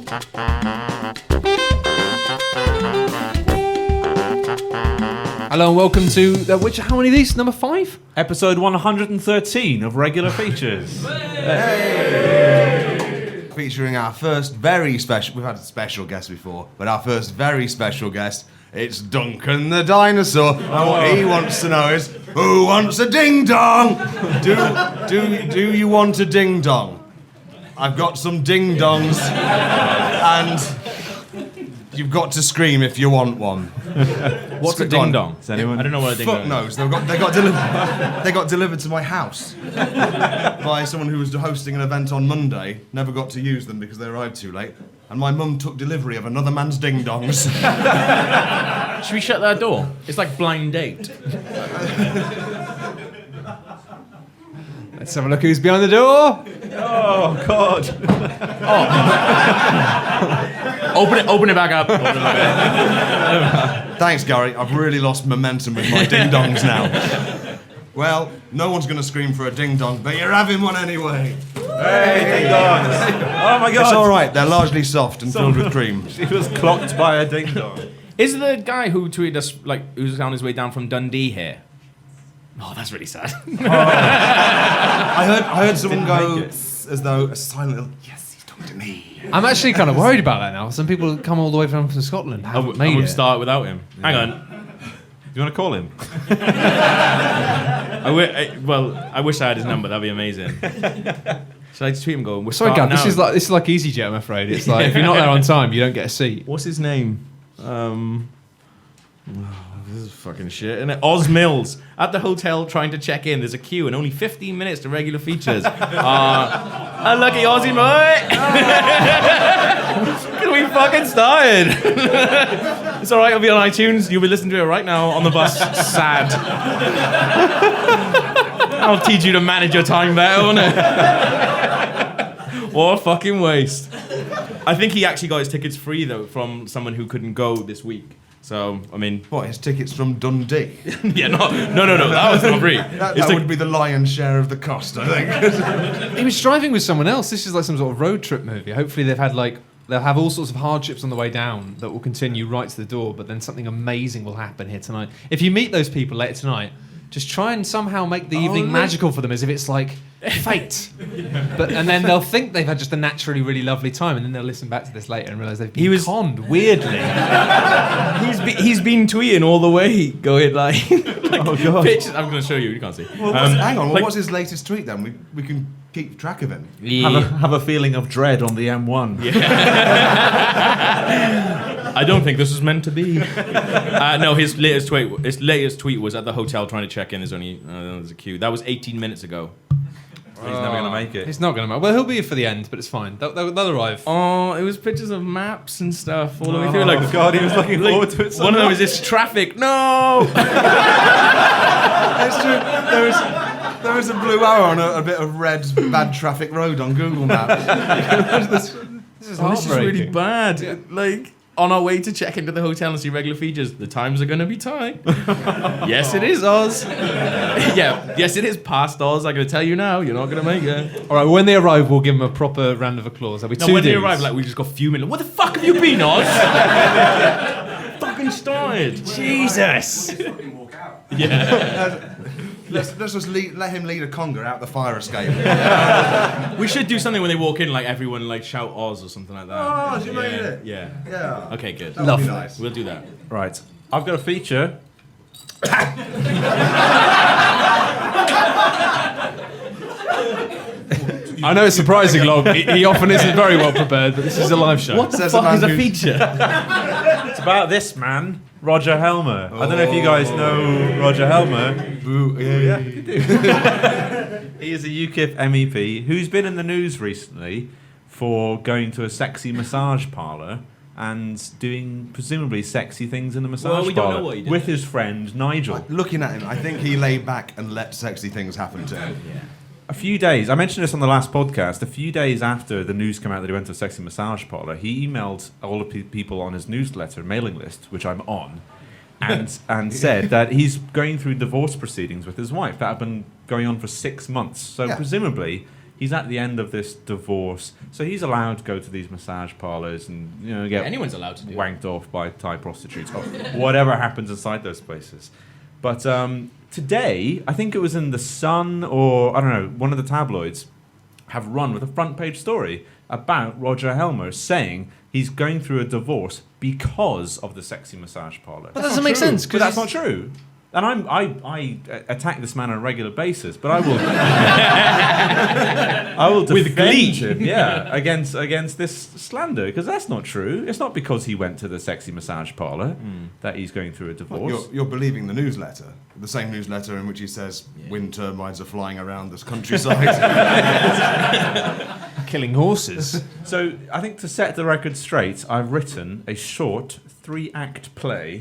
Hello and welcome to how many of these? Number 5? Episode 113 of Regular Features. Hey. Featuring our first very special, we've had a special guest before, but our first very special guest, it's Duncan the Dinosaur. And what he wants to know is, who wants a ding-dong? Do you want a ding-dong? I've got some ding-dongs, and you've got to scream if you want one. What's a ding-dong? Does anyone? I don't know what a ding-dong is. Fuck knows. They got delivered to my house by someone who was hosting an event on Monday. Never got to use them because they arrived too late. And my mum took delivery of another man's ding-dongs. Should we shut that door? It's like blind date. Let's have a look who's behind the door. Oh, God. Open it back up. Thanks, Gary. I've really lost momentum with my ding-dongs now. Well, no one's going to scream for a ding-dong, but you're having one anyway. Hey, ding-dongs. Oh, my God. It's all right. They're largely soft and filled with cream. She was clocked by a ding-dong. Is the guy who tweeted us, who's on his way down from Dundee here? Oh, that's really sad. I heard someone go as though a silent little, yes, he's talking to me. I'm actually kind of worried about that now. Some people come all the way from Scotland. I would start without him. Hang on. Do you want to call him? I wish I had his number. That'd be amazing. Should I just tweet him going, we're Sorry, starting Gav, this is like EasyJet, I'm afraid. It's like, if you're not there on time, you don't get a seat. What's his name? This is fucking shit, isn't it? Oz Mills. At the hotel trying to check in. There's a queue and only 15 minutes to regular features. Unlucky Aussie, mate. Could we fucking started? It's alright, it'll be on iTunes. You'll be listening to it right now on the bus. Sad. I'll teach you to manage your time better, won't it? What a fucking waste. I think he actually got his tickets free, though, from someone who couldn't go this week. So, I mean... What, his tickets from Dundee? Yeah, no, that was not free. That would be the lion's share of the cost, I think. He was driving with someone else. This is like some sort of road trip movie. Hopefully they'll have all sorts of hardships on the way down that will continue right to the door, but then something amazing will happen here tonight. If you meet those people later tonight, just try and somehow make the evening magical for them as if it's like fate. And then they'll think they've had just a naturally really lovely time, and then they'll listen back to this later and realise they've been conned, weirdly. He's been tweeting all the way, going like oh, God. pictures. I'm going to show you, you can't see. Well, hang on, what's his latest tweet then? We can keep track of him. Yeah. Have a feeling of dread on the M1. Yeah. I don't think this was meant to be. No, his latest tweet was at the hotel trying to check in. There's a queue. That was 18 minutes ago. He's never going to make it. He's not going to make it. Well, he'll be here for the end, but it's fine. They'll arrive. Oh, it was pictures of maps and stuff all the way through. Like, God, he was looking forward to it so one of them much. is this traffic. No! That's true. There is a blue arrow on a bit of red bad traffic road on Google Maps. This is really bad. Yeah. Like, on our way to check into the hotel and see regular features, the times are going to be tight. Yes, it is, Oz. Yeah, yes, it is past Oz. I'm going to tell you now, you're not going to make it. All right, when they arrive, we'll give them a proper round of applause. There'll be two when dudes. they arrive, we just got fuming. What the fuck have you been, Oz? Fucking started. Jesus. Walk out. Yeah. Let's just let him lead a conga out the fire escape. We should do something when they walk in, like everyone shout Oz or something like that. Oh, you made it. Yeah. Yeah. Okay, good. That would be nice. We'll do that. Right. I've got a feature. I know it's surprising, Log. He often isn't very well prepared, but this is a live show. What the fuck is a feature? It's about this man, Roger Helmer. I don't know if you guys know Roger Helmer. Yeah. You do. He is a UKIP MEP who's been in the news recently for going to a sexy massage parlour and doing presumably sexy things in the massage we don't parlour know what he did. with his friend Nigel. Looking at him, I think he lay back and let sexy things happen to him. Yeah. A few days, I mentioned this on the last podcast, a few days after the news came out that he went to a sexy massage parlour, he emailed all the people on his newsletter mailing list, which I'm on, and said that he's going through divorce proceedings with his wife that have been going on for 6 months. So presumably He's at the end of this divorce, so he's allowed to go to these massage parlors and get Anyone's allowed to do it. wanked off by Thai prostitutes or whatever happens inside those places. But today, I think it was in The Sun or I don't know, one of the tabloids have run with a front page story about Roger Helmer saying he's going through a divorce because of the sexy massage parlor. But that doesn't make sense. But that's not true. And I attack this man on a regular basis, but I will I will defend him, against this slander, because that's not true. It's not because he went to the sexy massage parlor that he's going through a divorce. You're believing the newsletter, the same newsletter in which he says wind turbines are flying around this countryside. Killing horses. So I think to set the record straight, I've written a short 3-act play,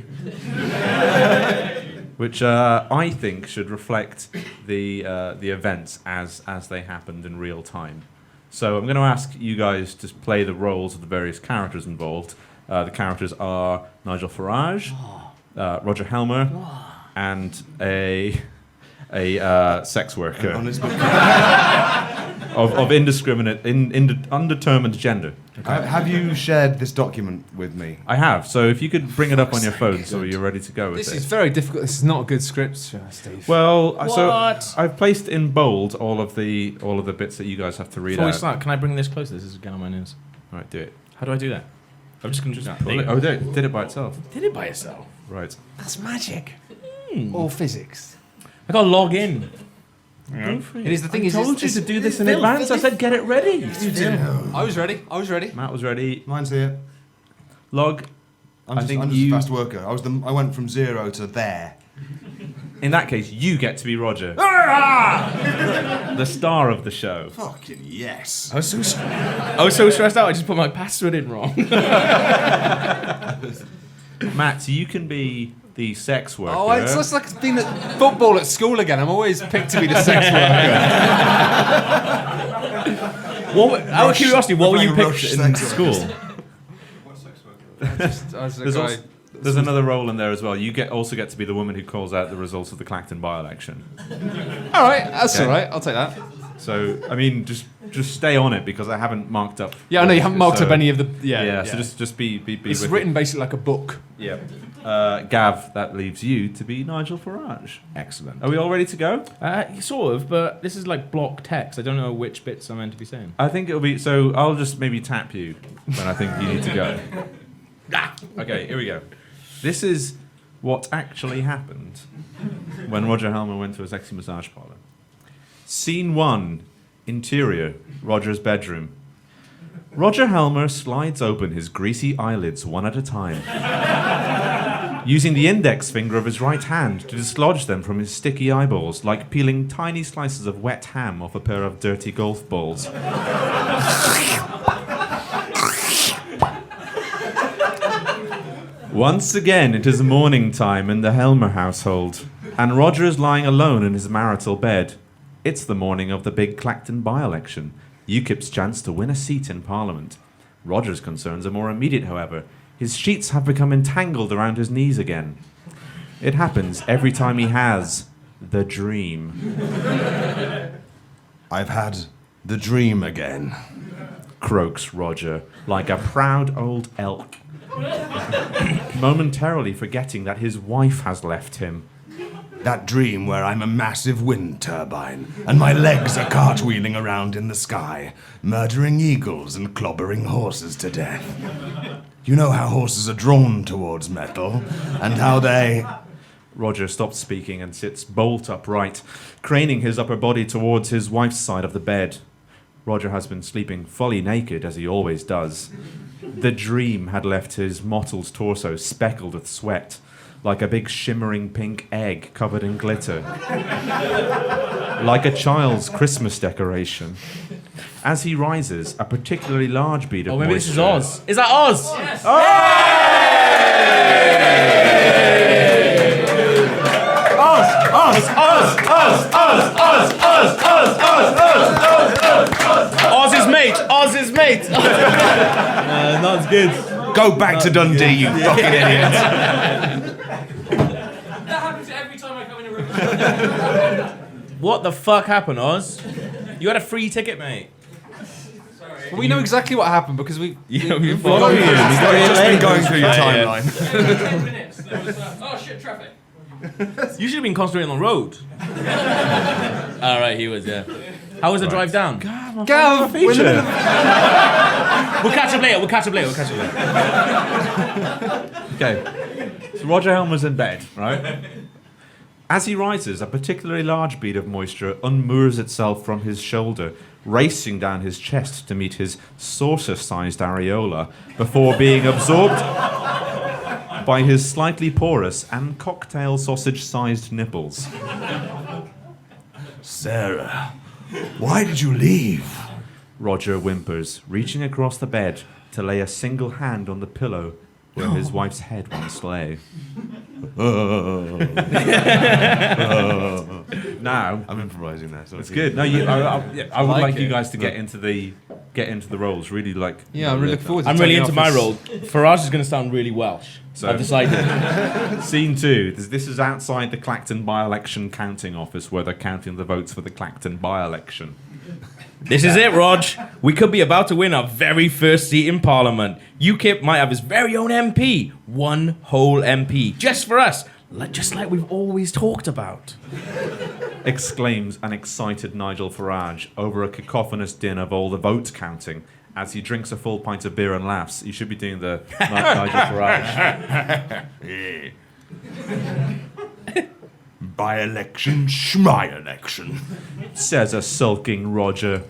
which I think should reflect the events as they happened in real time. So I'm going to ask you guys to play the roles of the various characters involved. The characters are Nigel Farage, Roger Helmer, and a sex worker of indiscriminate, undetermined gender. Okay. Have you shared this document with me? I have. So if you could bring it up on your phone, so you're ready to go with This it. is very difficult. This is not a good script, Steve. Well, so What? I've placed in bold all of the bits that you guys have to read Before we out. start, can I bring this closer? This is getting on my nerves. All right, do it. How do I do that? I'm just going to just Pull it. Oh, did it by itself. Did it by itself? Right. That's magic. Or physics. I got to log in. It is the thing. I told you to do this in advance. I said get it ready. I was ready. Matt was ready. Mine's here. Log. I'm just a fast worker. I went from 0 to there. In that case, you get to be Roger, the star of the show. Fucking yes. I was so stressed out. I just put my password in wrong. Matt, so you can be the sex worker. Oh, it's just like being at football at school again. I'm always picked to be the sex worker. Out of curiosity, what were you picked in school? There's another role in there as well. You also get to be the woman who calls out the results of the Clacton by-election. All right, that's all right. I'll take that. So, I mean, just stay on it because I haven't marked up. Yeah, I know you haven't marked up any of the. Yeah. So just be. It's with written it. basically like a book. Yeah. Gav, that leaves you to be Nigel Farage. Excellent. Are we all ready to go? Sort of, but this is like block text. I don't know which bits I'm meant to be saying. I think it'll be. So I'll just maybe tap you when I think you need to go. Okay, here we go. This is what actually happened when Roger Helmer went to a sexy massage parlor. Scene 1, interior, Roger's bedroom. Roger Helmer slides open his greasy eyelids one at a time, using the index finger of his right hand to dislodge them from his sticky eyeballs, like peeling tiny slices of wet ham off a pair of dirty golf balls. Once again, it is morning time in the Helmer household, and Roger is lying alone in his marital bed. It's the morning of the big Clacton by-election, UKIP's chance to win a seat in Parliament. Roger's concerns are more immediate, however. His sheets have become entangled around his knees again. It happens every time he has the dream. I've had the dream again, Croaks Roger, like a proud old elk, momentarily forgetting that his wife has left him. That dream where I'm a massive wind turbine and my legs are cartwheeling around in the sky, murdering eagles and clobbering horses to death. You know how horses are drawn towards metal and how they... Roger stops speaking and sits bolt upright, craning his upper body towards his wife's side of the bed. Roger has been sleeping fully naked, as he always does. The dream had left his mottled torso speckled with sweat, like a big shimmering pink egg covered in glitter. Like a child's Christmas decoration. As he rises, a particularly large bead of Oh, maybe this is moisture- Oz. Is that Oz? Yes. Oz's mate. Oz's mate. That's good. Go back to Dundee, you fucking idiot. That happens every time I come in a room. What the fuck happened, Oz? You had a free ticket, mate. Well, we know exactly what happened because we. Yeah, we Follow you. It's just been going through your Yeah, yeah. timeline. 10 minutes. There was, oh shit, traffic. You should have been concentrating on the road. All right, he was, yeah. How was the drive down? Gav, We'll catch up later. Okay. So Roger Helmer's in bed, right? As he rises, a particularly large bead of moisture unmoors itself from his shoulder, racing down his chest to meet his saucer-sized areola before being absorbed by his slightly porous and cocktail sausage-sized nipples. Sarah, why did you leave? Roger whimpers, reaching across the bed to lay a single hand on the pillow where his wife's head once lay. Now, I'm improvising there. So it's good. No, I would like like you it. guys to get into the roles. Really like. Yeah, I'm really looking forward to I'm really taking into off my this- role. Farage is going to sound really Welsh. So- I've decided. Scene 2. This is outside the Clacton by-election counting office where they're counting the votes for the Clacton by-election. This is it, Rog. We could be about to win our very first seat in Parliament. UKIP might have his very own MP. One whole MP. Just for us. Just like we've always talked about. Exclaims an excited Nigel Farage over a cacophonous din of all the votes counting as he drinks a full pint of beer and laughs. You should be doing the Nigel Farage. By-election, schmy-election. Says a sulking Roger,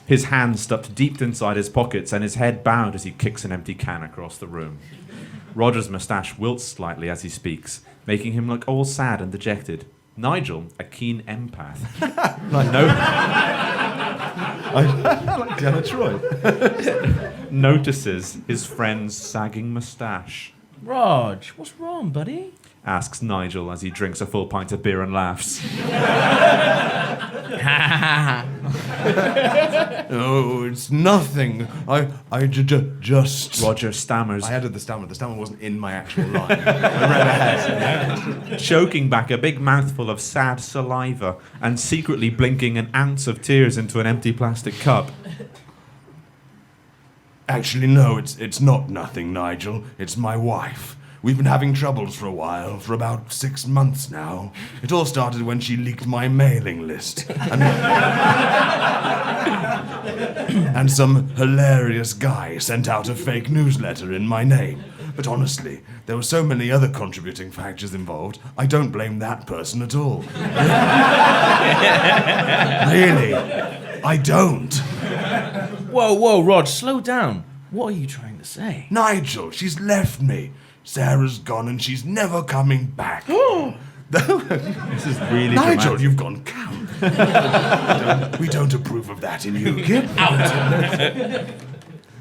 his hands stuffed deep inside his pockets and his head bowed as he kicks an empty can across the room. Roger's moustache wilts slightly as he speaks, making him look all sad and dejected. Nigel, a keen empath, Like Diana Troy. notices his friend's sagging moustache. Rog, what's wrong, buddy? Asks Nigel as he drinks a full pint of beer and laughs. Oh, it's nothing. I just... Roger stammers, I added the stammer. The stammer wasn't in my actual line. I read ahead. choking back a big mouthful of sad saliva and secretly blinking an ounce of tears into an empty plastic cup. Actually, no, it's not nothing, Nigel. It's my wife. We've been having troubles for a while, for about 6 months now. It all started when she leaked my mailing list. And some hilarious guy sent out a fake newsletter in my name. But honestly, there were so many other contributing factors involved, I don't blame that person at all. Really, I don't. Whoa, Rog, slow down. What are you trying to say? Nigel, she's left me. Sarah's gone and she's never coming back. This is really Nigel, dramatic. you've gone count. We don't approve of that in UKIP. Out.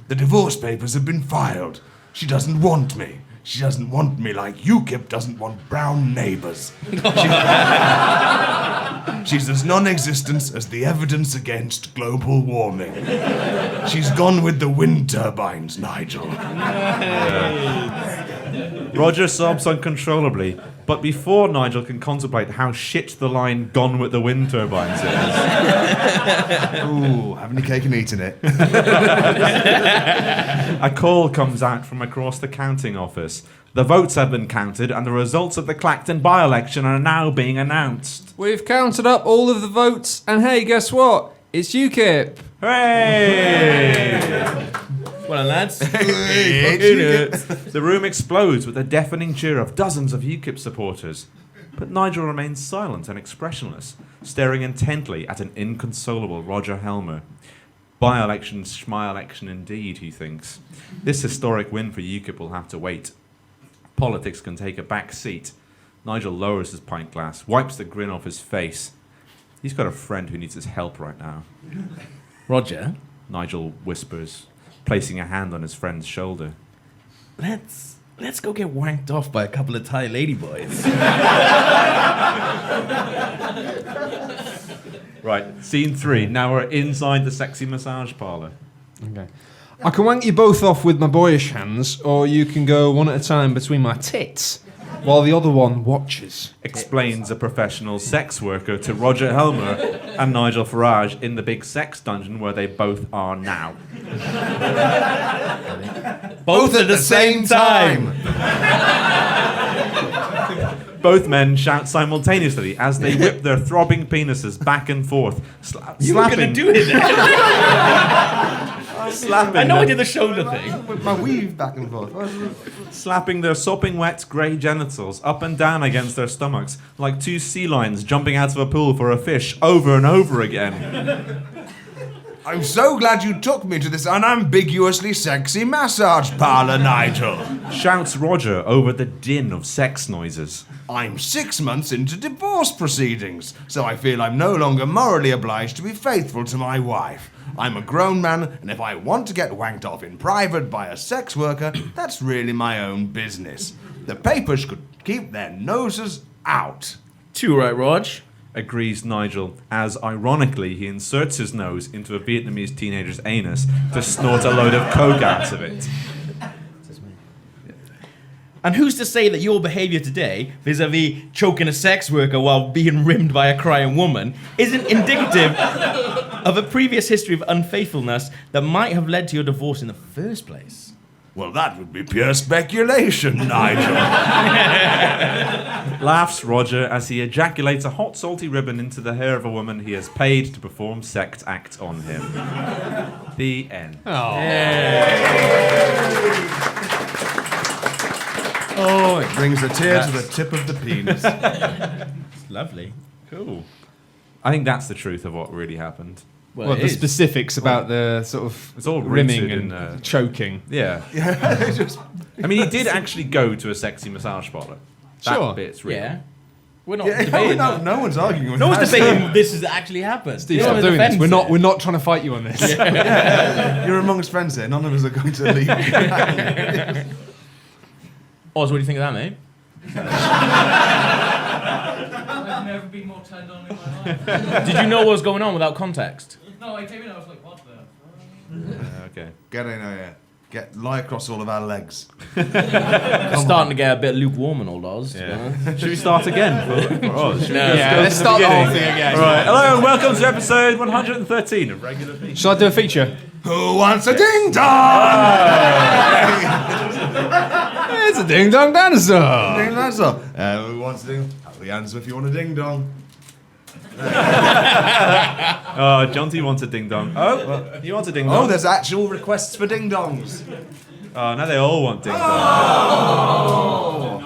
The divorce papers have been filed. She doesn't want me. She doesn't want me like UKIP doesn't want brown neighbours. She's as non-existent as the evidence against global warming. She's gone with the wind turbines, Nigel. Roger sobs uncontrollably, but before Nigel can contemplate how shit the line "gone with the wind turbines" is, Ooh, having your cake and eating it. a call comes out from across the counting office. The votes have been counted, and the results of the Clacton by-election are now being announced. We've counted up all of the votes, and hey, guess what? It's UKIP. Hooray! Well, lads. The room explodes with a deafening cheer of dozens of UKIP supporters. But Nigel remains silent and expressionless, staring intently at an inconsolable Roger Helmer. By-election, schmy-election indeed, he thinks. This historic win for UKIP will have to wait. Politics can take a back seat. Nigel lowers his pint glass, wipes the grin off his face. He's got a friend who needs his help right now. Roger, Nigel whispers, placing a hand on his friend's shoulder. let's go get wanked off by a couple of Thai ladyboys. Right, scene 3. Now we're inside the sexy massage parlour. Okay. I can wank you both off with my boyish hands, or you can go one at a time between my tits, while the other one watches. Explains a professional sex worker to Roger Helmer and Nigel Farage in the big sex dungeon where they both are now. Both at the same time. Both men shout simultaneously as they whip their throbbing penises back and forth, You were going to do it then. slapping I know I their- did the shoulder thing. With my weave back and forth. slapping their sopping wet grey genitals up and down against their stomachs like two sea lions jumping out of a pool for a fish over and over again. I'm so glad you took me to this unambiguously sexy massage parlor, Nigel. Shouts Roger over the din of sex noises. I'm 6 months into divorce proceedings, so I feel I'm no longer morally obliged to be faithful to my wife. I'm a grown man, and if I want to get wanked off in private by a sex worker, that's really my own business. The papers could keep their noses out. Too right, Rog. Agrees Nigel, as ironically he inserts his nose into a Vietnamese teenager's anus to snort a load of coke out of it. And who's to say that your behaviour today, vis-a-vis choking a sex worker while being rimmed by a crying woman, isn't indicative of a previous history of unfaithfulness that might have led to your divorce in the first place? Well, that would be pure speculation, Nigel. Laughs Roger as he ejaculates a hot salty ribbon into the hair of a woman he has paid to perform sex acts on him. The end. Oh, it brings a tear to the tip of the penis. Lovely. Cool. I think that's the truth of what really happened. Well, the specifics about the sort of It's all rimming rooted and in, choking. Yeah. I mean, he did actually go to a sexy massage parlour. That Sure. bit's real. Yeah. We're not Yeah, debating that. no one's arguing with No one's that. debating this has actually happened. Steve, You're stop on the doing this. defence We're here. not trying to fight you on this. You're amongst friends here. None of us are going to leave. Oz, what do you think of that, mate? I've never been more turned on in my life. Did you know what was going on without context? No, I came in, I was like, what the? Okay. Get in here. Lie across all of our legs. Starting to get a bit lukewarm and all Oz. Yeah. Should we start again for Oz? No. Yeah, let's start the whole thing again. All right. Hello and welcome to episode 113 of Regular Feature. Shall I do a feature? Who wants a ding dong? It's a ding dong dinosaur. Ding dinosaur. Who wants a ding? Have the answer if you want a ding dong. Oh, Jonty wants a ding dong. Oh, he wants a ding dong. Oh, there's actual requests for ding dongs. Oh, now they all want ding dong.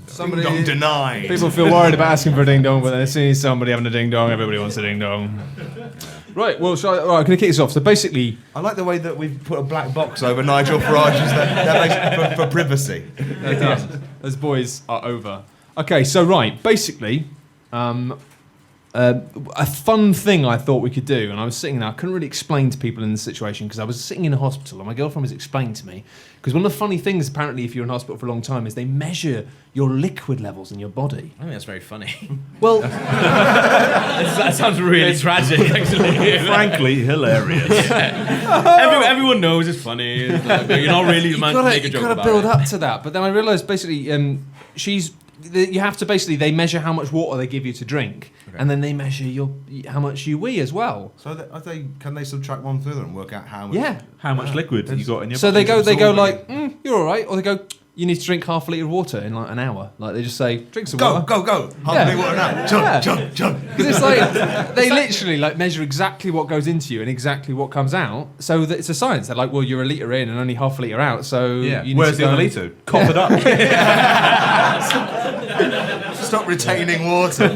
Somebody, Ding dong denied. people feel worried about asking for a ding dong, but then they see somebody having a ding dong, everybody wants a ding dong. Right, well, all right, I'm going to kick this off. So basically, I like the way that we've put a black box over Nigel Farage's there for privacy. those boys are over. Okay, so right, basically, a fun thing I thought we could do, and I was sitting there, I couldn't really explain to people in this situation because I was sitting in a hospital and my girlfriend was explaining to me, because one of the funny things apparently if you're in hospital for a long time is they measure your liquid levels in your body. I think that's very funny. Well, That sounds really tragic, actually. Frankly, hilarious. Everyone knows it's funny. It's like, but you're not really meant to make a you joke gotta about build it. up to that. But then I realised basically you have to basically, they measure how much water they give you to drink, and then they measure how much you wee as well. So can they subtract one further and work out how much? Yeah. How much liquid you got in your So body? they go like, you're all right, or they go, you need to drink half a litre of water in like an hour. Like they just say, drink some Go, water. go. Half a water now. Chug, Yeah. chug, chug. Because it's like they literally like measure exactly what goes into you and exactly what comes out. So that it's a science. They're like, well, you're a litre in and only half a litre out. So Yeah. you need Where's to the go other and- litre? Cough it up. Stop retaining water.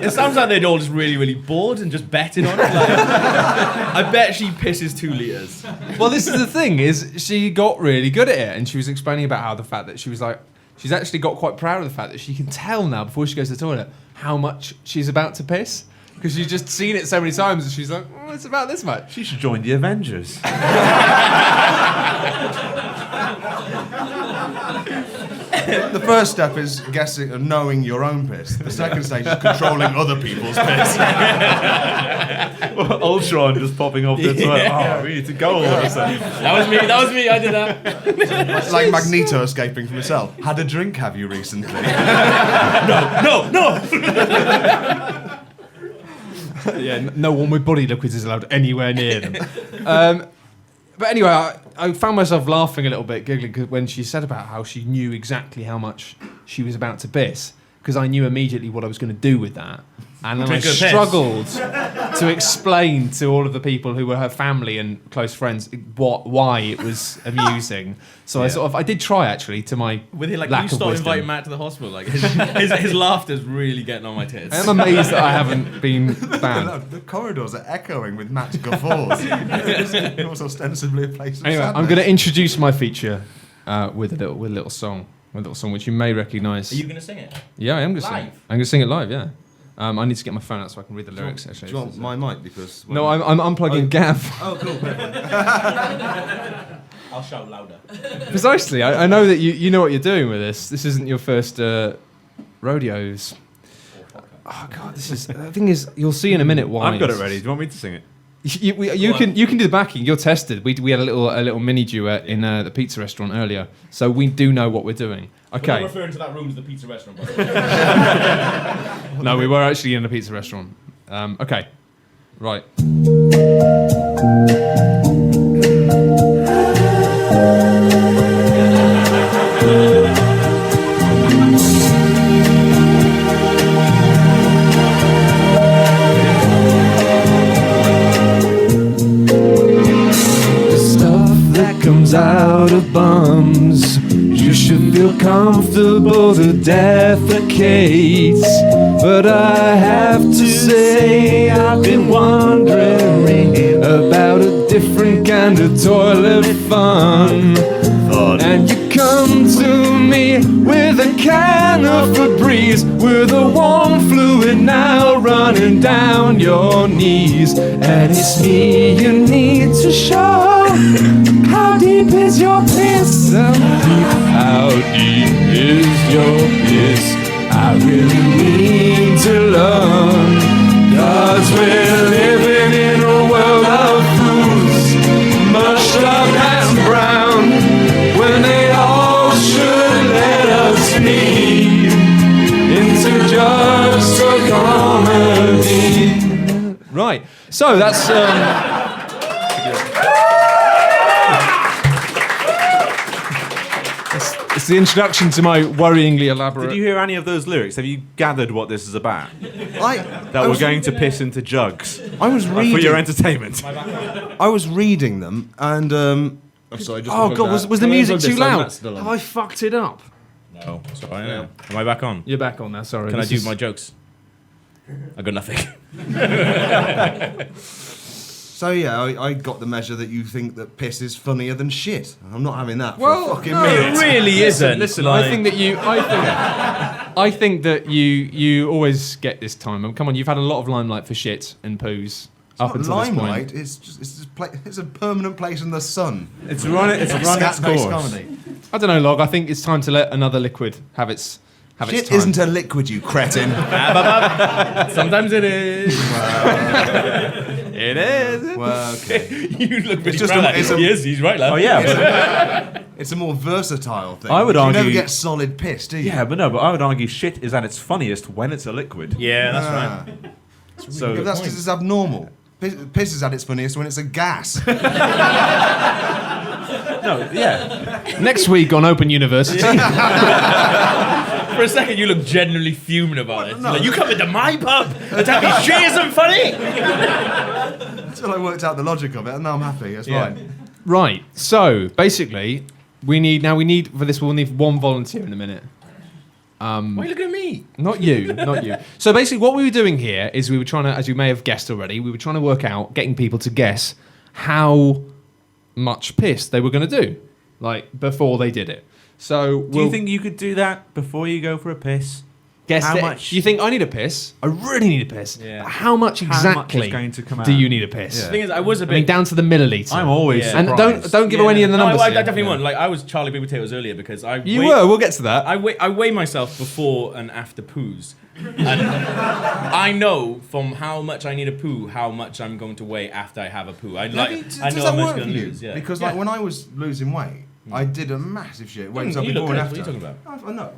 It sounds like they'd all just really, really bored and just betting on it. Like, I bet she pisses 2 litres. Well, this is the thing: is she got really good at it, and she was explaining about how the fact that she was like, she's actually got quite proud of the fact that she can tell now before she goes to the toilet how much she's about to piss, because she's just seen it so many times, and she's like, oh, it's about this much. She should join the Avengers. The first step is knowing your own piss. The second stage is controlling other people's piss. Ultron just popping off the toilet. Oh, we need to go all of a sudden. That was me, I did that. Like Magneto escaping from himself. Had a drink, have you, recently? No! no one with body liquids is allowed anywhere near them. But anyway, I found myself laughing a little bit, giggling when she said about how she knew exactly how much she was about to piss, because I knew immediately what I was going to do with that. And then I struggled to explain to all of the people who were her family and close friends why it was amusing. So I did try actually to my With it, like, lack you of start wisdom. inviting Matt to the hospital. Like his laughter's really getting on my tits. I am amazed that I haven't been banned. The corridors are echoing with Matt's guffaws. It was ostensibly a place of Anyway, sadness. I'm going to introduce my feature with a little song which you may recognise. Are you gonna sing it? Yeah, I am going to sing. Live? I'm going to sing it live. Yeah. I need to get my phone out so I can read the lyrics. Actually, Do you want my mic? Because no, I'm unplugging Gav. Oh, cool. I'll shout louder. Precisely. I know that you know what you're doing with this. This isn't your first rodeos. Oh God, this is. The thing is, you'll see in a minute why. I've got it ready. Do you want me to sing it? You can do the backing. You're tested. We had a little mini duet in the pizza restaurant earlier, so we do know what we're doing. We're Okay. not referring to that room as the pizza restaurant, by the way. No, we were actually in a pizza restaurant. Okay. Right. Comes out of bums. You should feel comfortable to defecate. But I have to say I've been wondering about a different kind of toilet fun. And you come to me with a can of Febreze, with a warm fluid now running down your knees. And it's me you need to show. How deep is your piss? How deep is your piss? I really need to learn. 'Cause we're living in a world of fools, mushed up and brown, when they all should let us be into just a comedy. Right, so that's it's the introduction to my worryingly elaborate. Did you hear any of those lyrics? Have you gathered what this is about? That We're going to piss into jugs I was reading. for your entertainment. I was reading them, and oh, sorry, just Oh God, was the music too loud? Matt's still on. Have I fucked it up? No, sorry. No. Am I back on? You're back on now. Sorry. Can I This do is- my jokes? I got nothing. So yeah, I got the measure that you think that piss is funnier than shit. I'm not having that for Well, a fucking no, minute. It really isn't. Listen, like- I think that you always get this time. Come on, you've had a lot of limelight for shit and poos up Not until this point. limelight. It's a permanent place in the sun. It's run its Scat-based course. comedy. I don't know, Log. I think it's time to let another liquid have its Shit time. isn't a liquid, you cretin. Sometimes it is. It is. Well, okay. You look pretty just proud. it's a- Yes, he's right, lad. Oh yeah, but, It's a more versatile thing. I would you argue- never get solid piss, do you? yeah, but I would argue shit is at its funniest when it's a liquid. Yeah, that's Ah. right. So Yeah, that's because it's abnormal. Piss is at its funniest when it's a gas. no, yeah. Next week on Open University. For a second, you look genuinely fuming about it. Like, you come into my pub and tell me shit isn't funny. Until I worked out the logic of it, and now I'm happy. It's fine. Right. So basically, we'll need one volunteer in a minute. Why are you looking at me? Not you, not you. So basically, what we were doing here is we were trying to, as you may have guessed already, we were trying to work out, getting people to guess how much piss they were going to do, like before they did it. So Do you think you could do that before you go for a piss? guess how that- much- You think I need a piss? I really need a piss. Yeah. But how much How much exactly is going to come do out? you need a piss? Yeah. The thing is, I was a I bit. mean, down to the milliliter. I'm always Yeah. and surprised. don't give away any of the numbers. No, I here. definitely won't. Like, I was Charlie Big Potatoes earlier because I. You were. We'll get to that. I weigh myself before and after poos. And I know from how much I need a poo, how much I'm going to weigh after I have a poo. I know Does how that much work I'm for going to you? lose. Yeah. Because like when I was losing weight, I did a massive shit. Weighed You myself look before and good. after. What are you talking about? I know.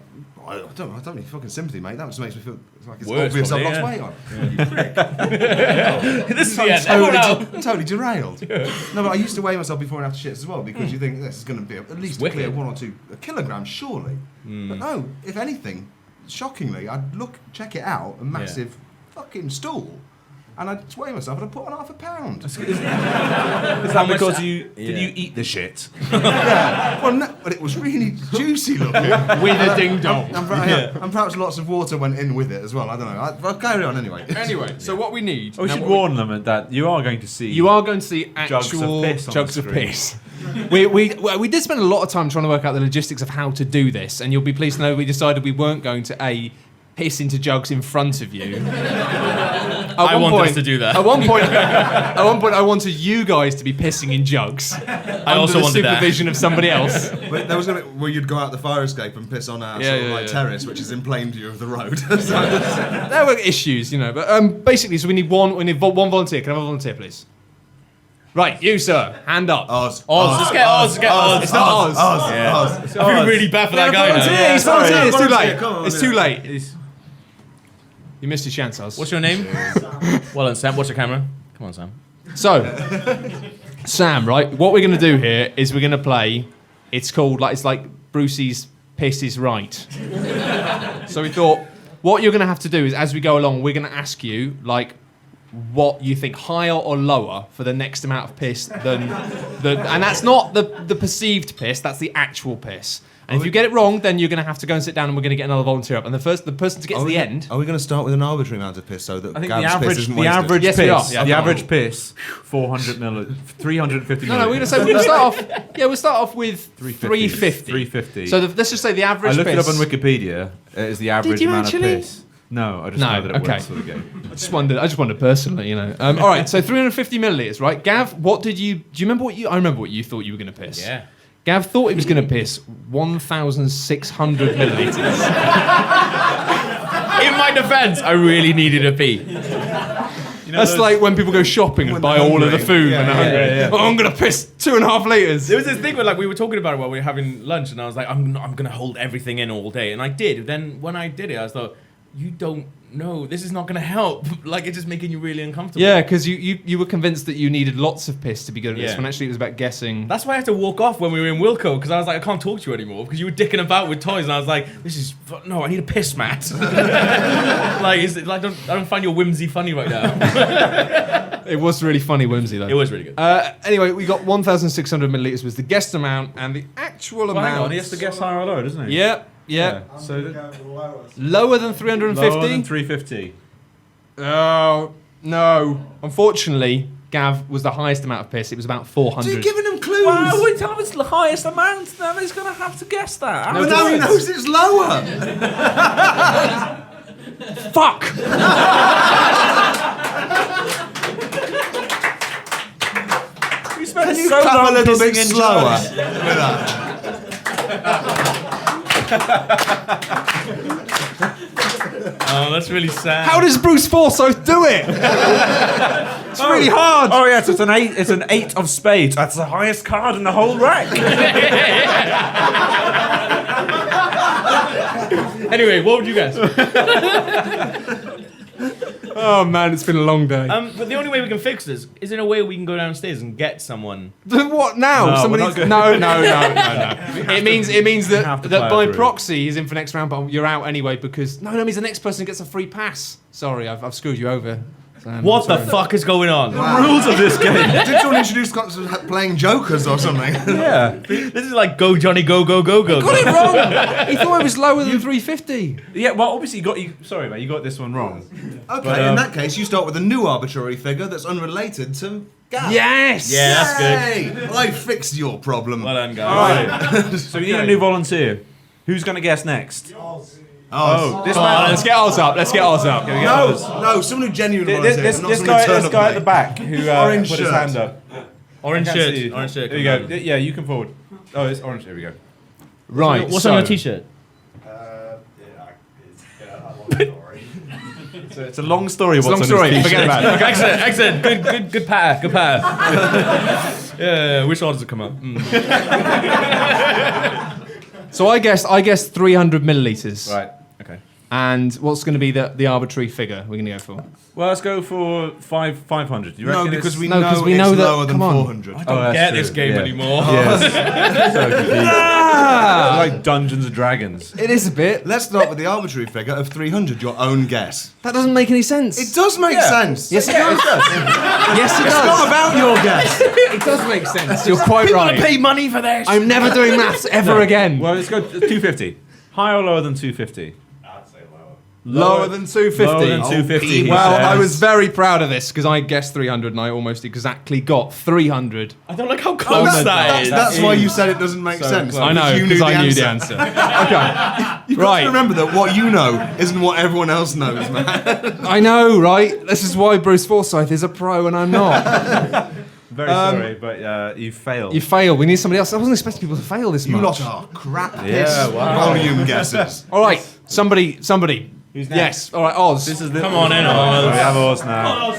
I don't need fucking sympathy, mate. That just makes me feel like it's Worse, obvious I've probably, lost yeah. weight on. You prick. This is the end. Everyone out. Totally derailed. No, but I used to weigh myself before and after shits as well because you think this is going to be at least a clear wicked. 1 or 2 kilograms, surely. But no, if anything, shockingly, I'd check it out, a massive fucking stool. And I'd weigh myself and I'd put on half a pound. Is that because did you eat the shit? Yeah. Well, no, but it was really juicy looking. With a ding dong. And perhaps lots of water went in with it as well. I don't know. I'll carry on anyway. Anyway, so what we need. We should warn them that you are going to see. You are going to see Jugs of actual piss on jugs the of screen. piss. We did spend a lot of time trying to work out the logistics of how to do this, and you'll be pleased to know we decided we weren't going to piss into jugs in front of you. I want us to do that. At one point, I wanted you guys to be pissing in jugs. I also under the wanted that. supervision of somebody else. But there was gonna be where you'd go out the fire escape and piss on our terrace, which is in plain view of the road. There were issues, you know, but basically, so we need one volunteer. Can I have a volunteer, please? Right, you, sir. Hand up. Oz. Let's get Oz. It's not Oz. Oz. I feel really bad for that guy Volunteer. now. He's volunteer. It's too Volunteer, late. come on, It's yeah. too late. You missed your chance, Oz. What's your name? Well done, Sam. Watch the camera. Come on, Sam. So, Sam, right? What we're going to do here is we're going to play. It's like Brucey's Piss is Right. So we thought what you're going to have to do is as we go along, we're going to ask you what you think higher or lower for the next amount of piss than and that's not the perceived piss. That's the actual piss. And if you get it wrong, then you're going to have to go and sit down, and we're going to get another volunteer up. And the person to get to the end. Are we going to start with an arbitrary amount of piss so that I think Gav's piss isn't the wasted? average Yes, we are. piss. Yeah, The come average piss, 400 milliliters, 350 milliliters. No, we're going to say we're going to start off. Yeah, we'll start off with 350. 350. So let's just say the average. I looked it up piss. on Wikipedia. It is the average you amount actually? of piss. No, I just No, know that it okay. works for the game. I just wondered personally, you know. All right, so 350 milliliters, right? Gav, do you remember I remember what you thought you were going to piss. Yeah. Gav thought he was going to piss 1,600 milliliters. In my defense, I really needed a pee. That's like when people go shopping and buy all of the food when they're hungry. Oh, I'm going to piss 2.5 liters. There was this thing where we were talking about it while we were having lunch, and I was like, I'm gonna hold everything in all day, and I did. Then when I did it, I was like, you don't know, this is not gonna help. It's just making you really uncomfortable. Yeah, because you were convinced that you needed lots of piss to be good at this, Yeah. when actually it was about guessing. That's why I had to walk off when we were in Wilco, because I was like, I can't talk to you anymore because you were dicking about with toys, and I was like, no, I need a piss mat. I don't find your whimsy funny right now. It was really funny whimsy though. It was really good. Anyway, we got 1,600 milliliters was the guessed amount, and the actual Well, hang amount. on, he has to guess higher or lower, doesn't he? Yeah. So Lower than 350? lower than 350. Oh, no. Unfortunately, Gav was the highest amount of piss. It was about 400. So you're giving him clues. Well, we tell him it's the highest amount, then he's going to have to guess that. But now he knows it's lower. Fuck! You spent Can you so clap long a little bit pissing in slower? jugs. With that? Oh, that's really sad. How does Bruce Forsyth do it? It's really hard. Oh yes, it's an 8. It's an 8 of spades. That's the highest card in the whole rack. Anyway, what would you guess? Oh man, it's been a long day. But the only way we can fix this is in a way we can go downstairs and get someone. What now? No, Somebody? we're not good. No. It means have to that play by it through. proxy he's in for next round, but you're out anyway because it means the next person gets a free pass. Sorry, I've screwed you over. Sam, What I'm the sorry. fuck is going on? Rules of this game. Did someone introduce concepts of playing jokers or something? Yeah. This is like go Johnny go go go go. Got it wrong. He thought it was lower than 350. Yeah. Well, obviously Sorry, mate. You got this one wrong. Okay, But, in that case, you start with a new arbitrary figure that's unrelated to Gav. Yes. Yeah, that's good. Yay! I fixed your problem. Well done, guys. All right. So we need a new volunteer. Who's going to guess next? Oh, This Come on, let's get ours up. no, someone who genuinely volunteered. This not someone who turned up guy at late. the back who Orange put his shirt. hand up. Orange Can't shirt. see you. Orange shirt. There you go. Yeah, you can forward. Oh, it's orange. Here we go. Right. What's so, on your t-shirt? It's a long story. It's a long story. Forget about it. Excellent. Good pair. Yeah, which orders have come up? So I guess 300 milliliters. Right. Okay. And what's going to be the arbitrary figure we're going to go for? Well, let's go for 500. You No, reckon because it's- we No, 'cause know we it's know that- lower than come on. 400. Oh, that's Get true. this game Yeah. anymore. Yes. So confused. Like Dungeons and Dragons. It is a bit. Let's start with the arbitrary figure of 300, your own guess. That doesn't make any sense. It does make sense. Yes, it does. Yes, it It's not does. about your guess. It does make sense. You're quite right. Pay money for this. I'm never doing maths ever again. Well, let's go 250. Higher or lower than 250? Lower than 250. Lower than 250. he Well, says. I was very proud of this because I guessed 300 and I almost exactly got 300. I don't like how close that is. That's why you said it doesn't make sense. close. I know, You because knew I knew the answer. Okay. You've got Right. to remember that what you know isn't what everyone else knows, man. I know, right? This is why Bruce Forsyth is a pro and I'm not. Very sorry, but you failed. You fail. We need somebody else. I wasn't expecting people to fail this You much. lot are crap Yeah, piss wow. volume guesses. All right, somebody. Who's next? Yes. All right, Oz. This is the, Come on in, We Oz. have Oz now.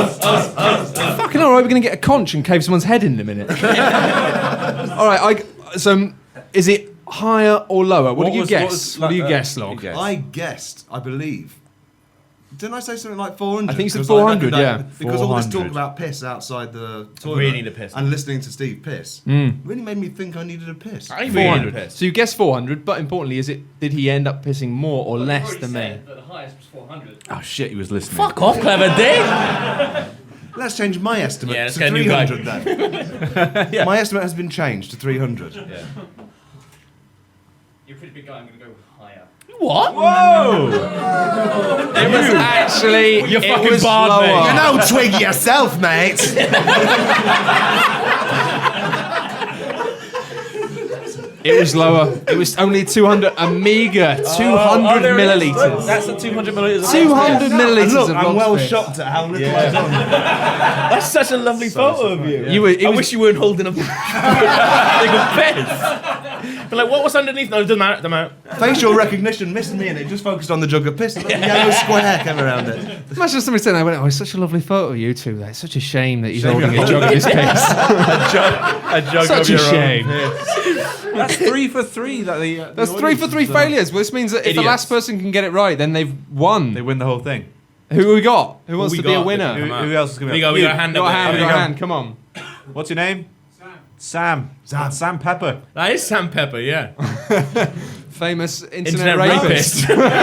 Fucking all right. We're gonna get a conch and cave someone's head in a minute. All right. So, is it higher or lower? What do you guess? What do you guess, Log? I guessed, I believe. Didn't I say something like 400? I think you said 'Cause 400, reckon yeah. Because all this talk 400. about piss outside the toilet really need a piss. and listening to Steve piss really made me think I needed a piss. I really need a 400. piss. So you guessed 400, but importantly, did he end up pissing more or less than me? The highest was 400. Oh shit, he was listening. Fuck off, clever dick. Let's change my estimate Yeah, let's to get a new guy. 300 then. My estimate has been changed to 300. You're a pretty big guy. I'm going to go higher. What? Whoa! It was actually. You're it fucking was barred, mate. lower. You know, twig yourself, mate. It was lower. It was only 200, a meager 200 milliliters. That's the 200 milliliters. 200 milliliters Look, of I'm well Rock's piss. shocked at how little I've done. That's such a lovely photo of you. You were, it I was, wish you weren't holding a thing of piss. But like, what was underneath? No, it doesn't matter. Doesn't matter. Facial recognition missed me and it just focused on the jug of piss. A little yellow square came around it. imagine somebody saying, "I went, oh, it's such a lovely photo of you two. It's such a shame that he's holding a jug of his piss. A jug Such of a your shame." own. That's 3 for 3. That That's 3 for 3 failures. Well, this means that if the Idiots. last person can get it right, then they've won. They win the whole thing. Who we got? Who wants we to be a got? winner? Who, on. who else is going to We got a hand Got up a hand, there. got a hand. Come on. What's your name? Sam. Sam Pepper. That is Sam Pepper, yeah. Famous Internet internet rapist. rapist.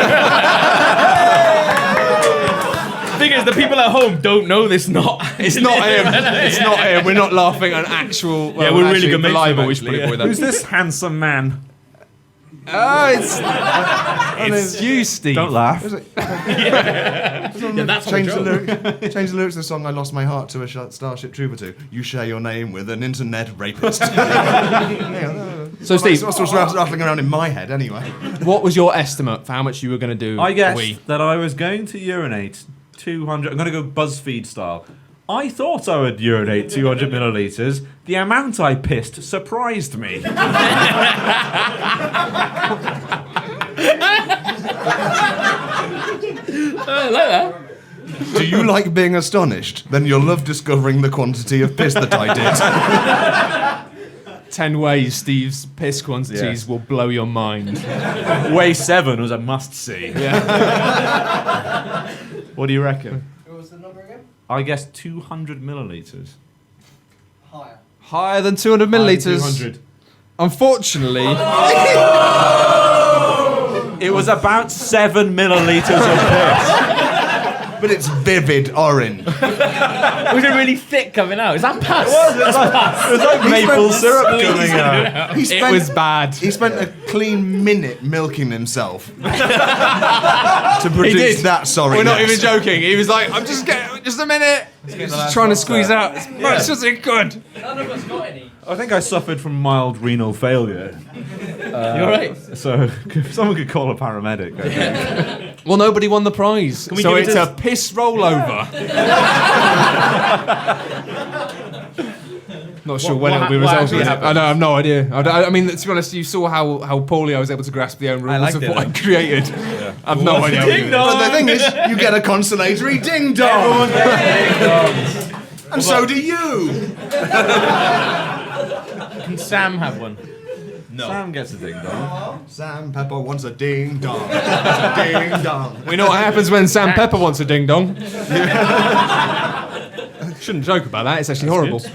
Thing is, the people at home don't know this. It's not him. It's not him. We're not laughing at an actual. Well, Yeah, we're really actually, good the mates with libel. him, We should actually, probably avoid Who's that. this handsome man? It's you, Steve. Don't laugh. Yeah, that's Change the, the change the lyrics of the song I Lost My Heart to a Starship Trooper to. You share your name with an internet rapist. So, Steve, That's what's rattling around in my head anyway. what was your estimate for how much you were going to do? I guessed We? that I was going to urinate 200. I'm going to go BuzzFeed style. I thought I would urinate 200 milliliters. The amount I pissed surprised me. I like that. Do you like being astonished? Then you'll love discovering the quantity of piss that I did. 10 ways Steve's piss quantities Yes. will blow your mind. Way 7 was a must see. Yeah. What do you reckon? What was the number again? I guess 200 milliliters. Higher. Higher than 200 milliliters. 200. Unfortunately, It was about 7 milliliters of piss. But it's vivid orange. Was it really thick coming out? Is that pus? It was like maple syrup coming out. He it spent, was bad. he spent a clean minute milking himself to produce that sorry. We're not even joking. He was like, I'm just getting, just a minute. He's just trying to squeeze out as much as he could. None of us got any. I think I suffered from mild renal failure. You're right. So if someone could call a paramedic. I think. Well, nobody won the prize. we So give it it's to- a piss rollover. Not sure when it'll be what resolved. actually I know, I have no idea. I mean, to be honest, you saw how poorly I was able to grasp the own rules liked of it, what I though. created. I have no idea. Ding dong! But the thing is, you get a consolatory ding dong. And so do you. Can Sam have one? No. Sam gets a ding dong. Sam Pepper wants a ding dong. Ding dong. We know what happens when Sam Pepper wants a ding dong. Shouldn't joke about that. It's actually horrible. Should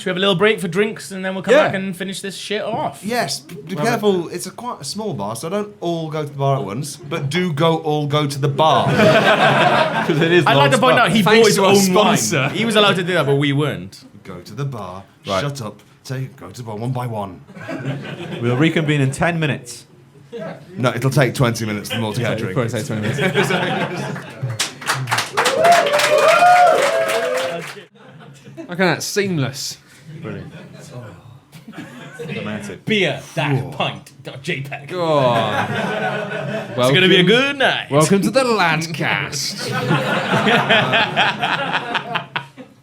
we have a little break for drinks and then we'll come back and finish this shit off? Yes, be careful. It's quite a small bar, so don't all go to the bar at once, but do all go to the bar. Because it is. I'd like to point out he Thanks bought his to our own sponsor. wine. He was allowed to do that, but we weren't. Go to the bar. Right. Shut up. Go to the bar one by one. We'll reconvene in 10 minutes. No, it'll take 20 minutes for them all to get a It'll drink. probably take 20 minutes. Okay, that's seamless. Brilliant. Dramatic. Beer-pint.jpg. God. It's gonna be a good night. Welcome to the Ladcast.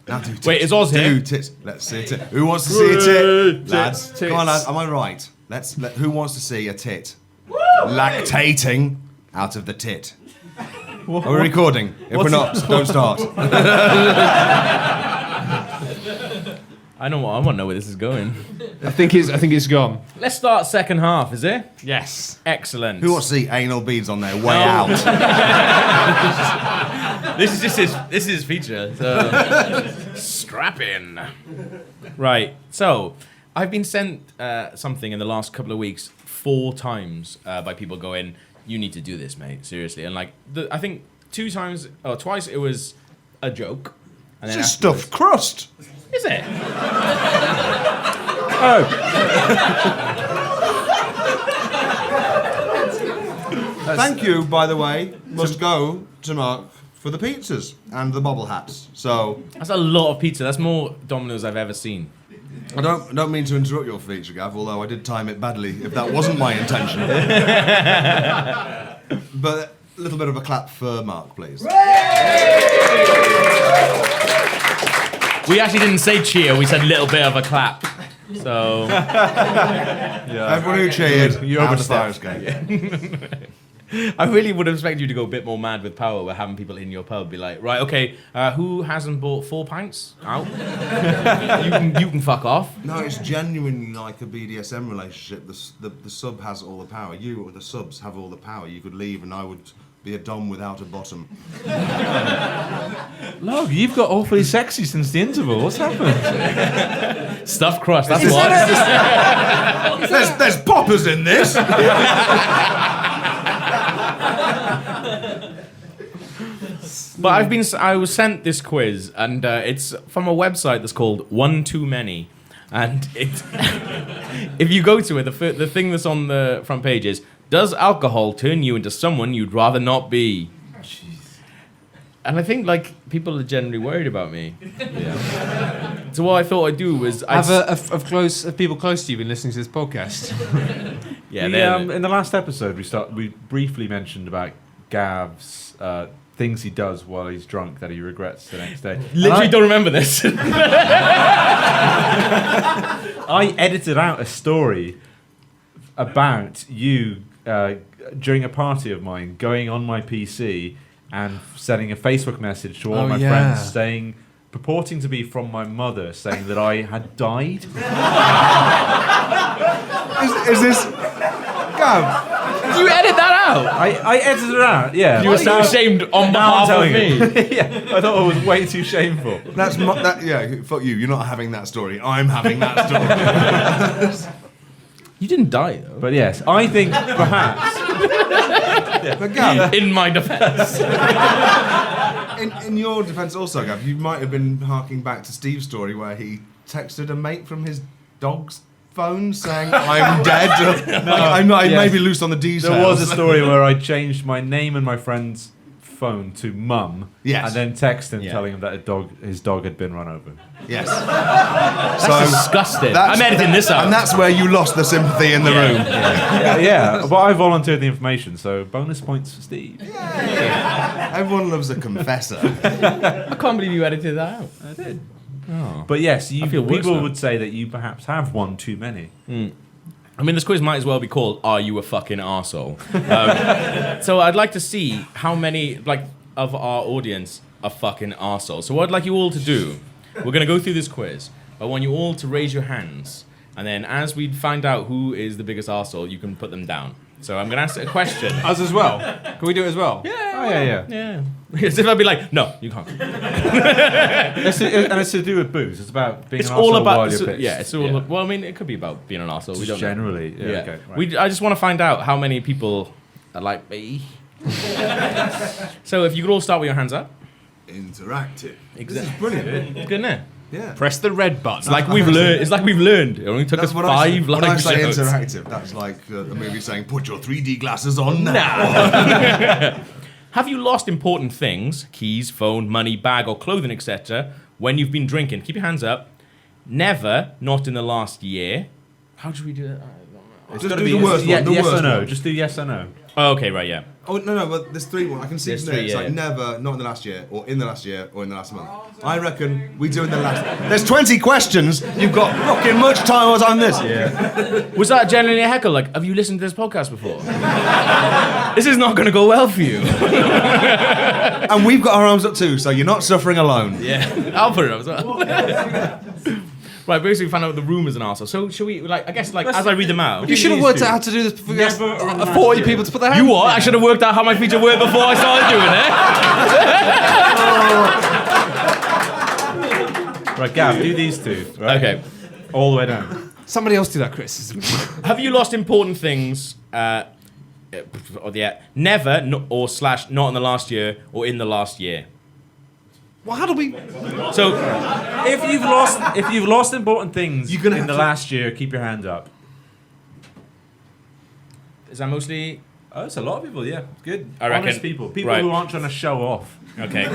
Now do tits. Wait, is Oz here? Do tits. Let's see a tit. Who wants to see a tit? Lads, come on, lads. Am I right? Who wants to see a tit? Lactating out of the tit. Are we recording? If we're not, don't start. I want to know where this is going. I think it's gone. Let's start second half, is it? Yes. Excellent. Who wants to see anal beads on their way out? This is just his feature. So. Strap in. Right. So, I've been sent something in the last couple of weeks 4 times by people going, "You need to do this, mate. Seriously." And like, I think twice it was a joke. And It's then just stuffed crust. Is it? Thank you, by the way, must go to Mark for the pizzas and the bobble hats. So That's a lot of pizza. That's more Domino's I've ever seen. I don't mean to interrupt your feature, Gav, although I did time it badly if that wasn't my intention. But a little bit of a clap for Mark, please. We actually didn't say cheer. We said little bit of a clap. So Everyone who cheered, You out of the overstepped. Fires game. I really would have expected you to go a bit more mad with power. We're having people in your pub be like, right, okay, who hasn't bought 4 pints? Out. you can fuck off. No, it's genuinely like a BDSM relationship. The sub has all the power. You or the subs have all the power. You could leave and I would be a dom without a bottom. Love, you've got awfully sexy since the interval. What's happened? Stuffed crust. That's what. There's poppers in this. But I was sent this quiz, and it's from a website that's called One Too Many, and it if you go to it, the thing that's on the front page is, does alcohol turn you into someone you'd rather not be? And I think like people are generally worried about me. Yeah. So what I thought I'd do was Have people close to you been listening to this podcast? In the last episode, we briefly mentioned about Gav's things he does while he's drunk that he regrets the next day. literally don't remember this. I edited out a story about you during a party of mine, going on my PC and sending a Facebook message to all my friends purporting to be from my mother, saying that I had died. Is this... Gav, Did you edit that out? I edited it out, yeah. You were so ashamed on behalf of me. Yeah, I thought it was way too shameful. that's fuck you. You're not having that story. I'm having that story. You didn't die though. But yes, I think perhaps... But Gav, In my defense. in your defence also, Gav, you might have been harking back to Steve's story where he texted a mate from his dog's phone saying, "I'm dead." I may be loose on the details. There was a story where I changed my name and my friend's phone to Mum, Yes. and then texted him Yeah. telling him that his dog had been run over. Yes. That's disgusting. I'm editing this out. And that's where you lost the sympathy in the room. Yeah, but I volunteered the information, so bonus points for Steve. Everyone loves a confessor. I can't believe you edited that out. I did. But yes, I feel worse people now. would say that you perhaps have one too many. I mean, this quiz might as well be called "Are You a Fucking Arsehole?" So I'd like to see how many of our audience are fucking arseholes. So what I'd like you all to do, we're going to go through this quiz. I want you all to raise your hands, and then as we find out who is the biggest arsehole, you can put them down. So I'm going to ask a question. Us as well. Can we do it as well? Yeah. As if I'd be like, no, you can't. And it's to do with booze. It's about being It's an all arsehole about while you're pissed. it's all. Well, I mean, it could be about being an arsehole. We don't know. Generally. Yeah. Okay, right. I just want to find out how many people are like me. So if you could all start with your hands up. Interactive. Exactly. This is brilliant. Good, isn't it? Yeah. Press the red button. It's like we've learned. It's like we've learned. It only took us When I 5 when I live say shows. interactive, that's like the movie saying, "Put your 3D glasses on now." Have you lost important things, keys, phone, money, bag, or clothing, etc., when you've been drinking? Keep your hands up. Never, not in the last year. How should we do that? It's Just gotta do be the worst one, the yes worst or no. one. Just do yes or no. Oh, okay, right, yeah. Oh no, but there's 3 ones. I can see There's from there. 3, It's yeah. like never, not in the last year, or in the last year, or in the last month. I reckon we do in the last. There's 20 questions. You've got fucking much time on this. Yeah. Was that genuinely a heckle? Like, have you listened to this podcast before? This is not going to go well for you. And we've got our arms up too, so you're not suffering alone. Yeah, I'll put it up as well. Right, basically we found out the room is an arsehole. So should we, I guess, as I read them out. You should have worked out how to do this before you asked Never or in the 40 last people to put their hands You what? I should have worked out how my feature worked before I started doing it. Right, Gav, do these 2. Right? Okay. All the way down. Somebody else do that, Chris. Have you lost important things, never, or / not in the last year, or in the last year? Well, how do we... So, If you've lost important things You're gonna in have the to- last year, keep your hand up. is that mostly... Oh, it's a lot of people, yeah. Good. I reckon. Honest people. People Right. who aren't trying to show off. Okay.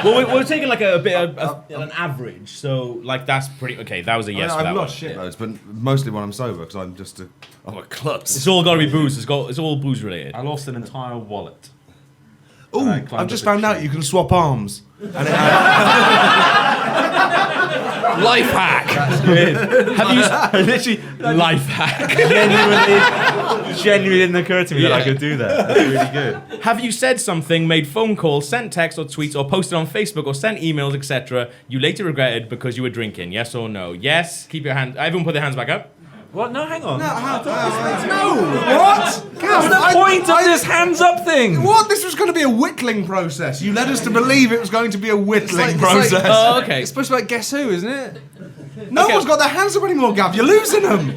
Well, we're taking a bit of an average, so that's pretty... Okay, that was a yes for that I've one. lost shitloads, but mostly when I'm sober, because I'm just I'm a klutz. It's all got to be booze. It's all booze related. I lost an entire wallet. Ooh, I climbed I've just up a found out tree. you can swap arms. And Life hack! Have you... Literally, Life hack. genuinely didn't occur to me that I could do that. That's really good. Have you said something, made phone calls, sent texts or tweets, or posted on Facebook, or sent emails, etc., you later regretted because you were drinking? Yes or no? Yes. Keep your hand... Everyone put their hands back up. What? No, hang on. what? What's the point of this hands up thing? What? This was going to be a whittling process. You led us to believe it was going to be a whittling It's like- process. Oh, okay. It's supposed to be like Guess Who, isn't it? No Okay. one's got their hands up anymore, Gav. You're losing them.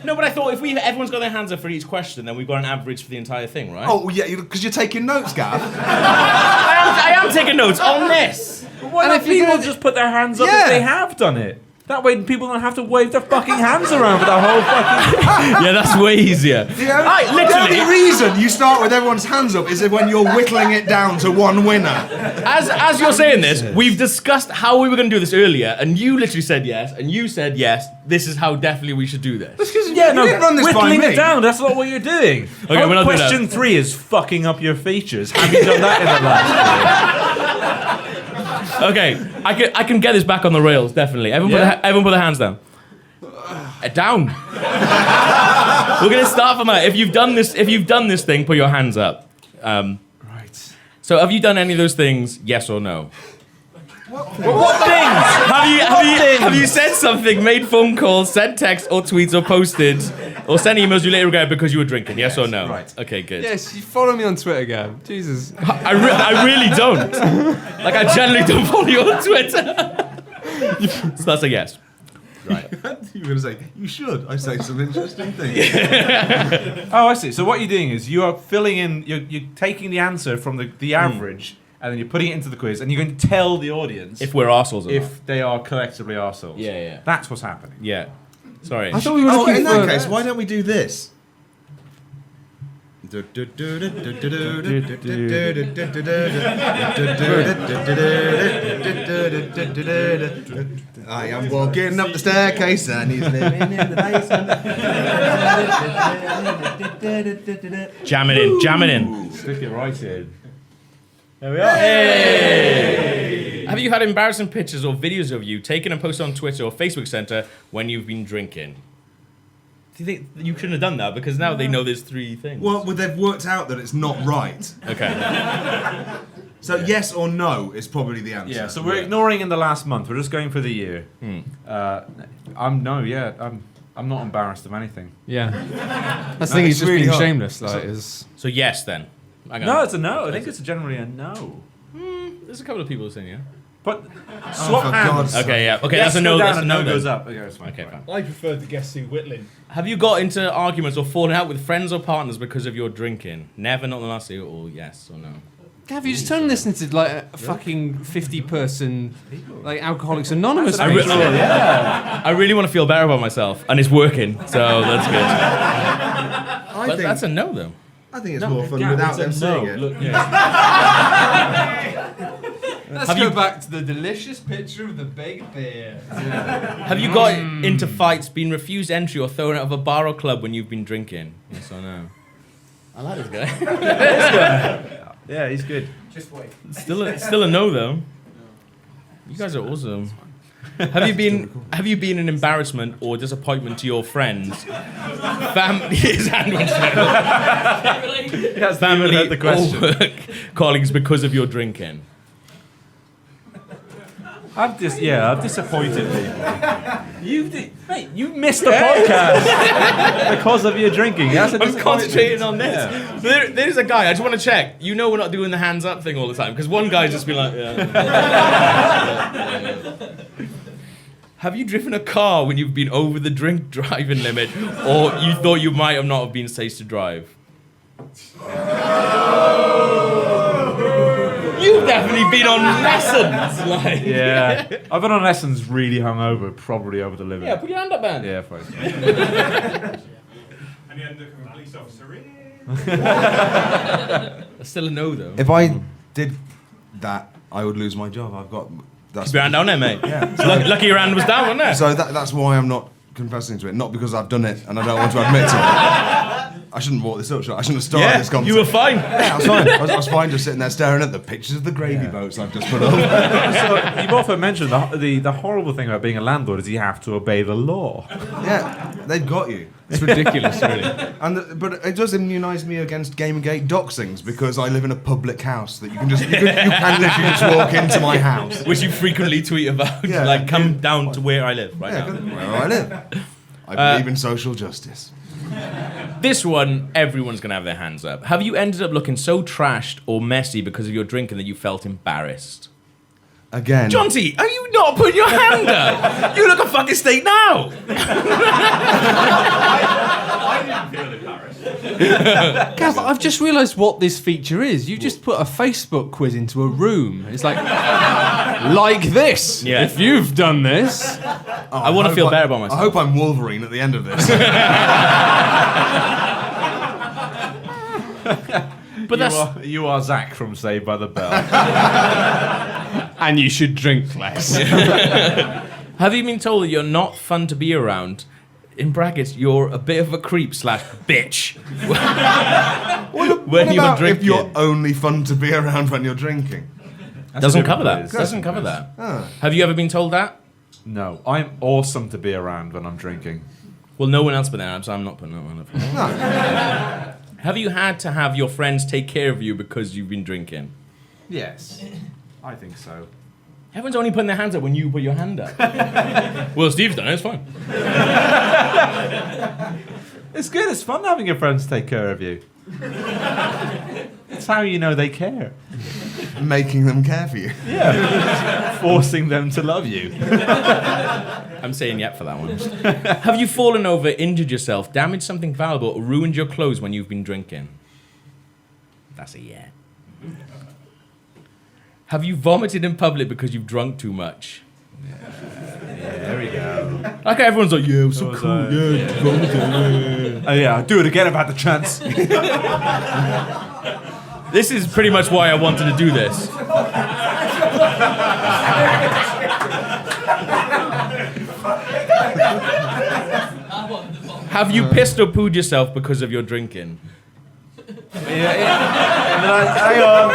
No, but I thought if everyone's got their hands up for each question, then we've got an average for the entire thing, right? Oh, yeah, because you're taking notes, Gav. I am taking notes on this. Why And don't if you're people gonna- just put their hands up Yeah. if they have done it? That way people don't have to wave their fucking hands around for the whole fucking... Yeah, that's way easier. The literally, only reason you start with everyone's hands up is when you're whittling it down to one winner. as you're saying this, we've discussed how we were going to do this earlier, and you literally said yes, and you said yes. This is how definitely we should do this. Yeah, no, didn't run this by whittling me. it down, that's not what you're doing. Okay, we're not doing that. Question 3 is fucking up your features. Have you done that in the last year? Okay, I can get this back on the rails, definitely. Everyone put their hands down. Down. We're gonna start from that. If you've done this thing, put your hands up. Right. So have you done any of those things? Yes or no? What things? Have you said something, made phone calls, sent texts or tweets or posted, or sent emails you later regret because you were drinking? Yes or no? Right. Okay, good. Yes, you follow me on Twitter, Gav. Jesus. I really don't. I generally don't follow you on Twitter. So that's a yes. Right. You were going to say, you should. I say some interesting things. Oh, I see. So what you're doing is you are filling in, you're taking the answer from the average, and then you're putting it into the quiz, and you're going to tell the audience If we're arseholes or not. if they are collectively arseholes. Yeah. That's what's happening. Yeah. Sorry. I thought we were Oh, looking in for... that case, why don't we do this? I am walking up the staircase and he's living in the basement. Jam it in. Stick it right in. There we are. Hey! Have you had embarrassing pictures or videos of you taken and posted on Twitter or Facebook Center when you've been drinking? Do you think you shouldn't have done that because now they know there's 3 things? Well, they've worked out that it's not right. Okay. So yes or no is probably the answer. Yeah, so we're ignoring in the last month. We're just going for the year. I'm not embarrassed of anything. Yeah. That's the thing, he's just really being hard. shameless. Like, is So yes, then. Hang on. No, it's a no. I think it's generally a no. There's a couple of people saying yeah. But swap for hands. God's sake. Okay, yeah. Okay, Yes, that's a go no. down That's a and no. no then. goes up. Okay, it's fine. Okay, fine. I prefer the guessing whittling. Have you got into arguments or fallen out with friends or partners because of your drinking? Never, not the last year, or yes or no? Gav, you just turn this into like a fucking 50-person like Alcoholics Anonymous. I page. really want to feel better about myself, and it's working, so that's good. But that's a no, though. I think it's more fun without them seeing it. Look, Let's Have go you- back to the delicious picture of the baked beer. Have you got into fights, been refused entry, or thrown out of a bar or club when you've been drinking? Yes or no? I like this guy. yeah, he's good. Just wait. Still a no, though. You guys are awesome. Have you been an embarrassment or disappointment to your friends, family, his hand went down. Family heard the question. or work colleagues because of your drinking? I've disappointed people. Mate, you missed the podcast because of your drinking. That's a I'm disappointment. concentrating on this. There's a guy. I just want to check. You know we're not doing the hands up thing all the time because one guy's just been like. Have you driven a car when you've been over the drink driving limit, or you thought you might have not have been safe to drive? You've definitely been on lessons. Like. Yeah, I've been on lessons really hungover, probably over the limit. Yeah, put your hand up, man. Yeah, fine. And the undercover police officer. That's still a no, though. If I did that, I would lose my job. Keep your hand down there, mate. Yeah. Lucky your hand was down, wasn't it? So that's why I'm not confessing to it. Not because I've done it and I don't want to admit to it. I shouldn't walk this up, should I? I shouldn't have started this conversation. you were fine. Yeah, I was fine. I was fine just sitting there staring at the pictures of the gravy boats I've just put up. So you've also mentioned the horrible thing about being a landlord is you have to obey the law. Yeah, they've got you. It's ridiculous, really. But it does immunise me against Gamergate doxings because I live in a public house that you can literally just walk into my house. Which you frequently tweet about. Yeah. Like, come down to where I live right Yeah, now. where I live. I believe in social justice. This one, everyone's going to have their hands up. Have you ended up looking so trashed or messy because of your drinking that you felt embarrassed? Again. John T, are you not putting your hand up? You look a fucking state now. I didn't feel embarrassed. Gav, I've just realised what this feature is. You just put a Facebook quiz into a room. It's like this. Yeah. If you've done this. I want to feel better about I myself. hope I'm Wolverine at the end of this. But that's You are Zach from Saved by the Bell. And you should drink less. Have you been told that you're not fun to be around? In brackets, you're a bit of a creep / bitch. When What you're about drinking. if you're only fun to be around when you're drinking? Doesn't a good cover that. quiz. Doesn't cover that. Ah. Have you ever been told that? No, I'm awesome to be around when I'm drinking. Well, no one else but that, so I'm not putting that one up. Have you had to have your friends take care of you because you've been drinking? Yes, I think so. Everyone's only putting their hands up when you put your hand up. Well, Steve's done it, it's fine. It's good. It's fun having your friends take care of you. It's how you know they care. Making them care for you. Yeah, forcing them to love you. I'm saying yep for that one. Have you fallen over, injured yourself, damaged something valuable, or ruined your clothes when you've been drinking? That's a yeah. Have you vomited in public because you've drunk too much? There we go. Okay, everyone's like, yeah, it was so was cool. like- Yeah, vomited. Yeah. Oh yeah, I'll do it again if I had the chance. This is pretty much why I wanted to do this. Have you pissed or pooed yourself because of your drinking? And then hang on.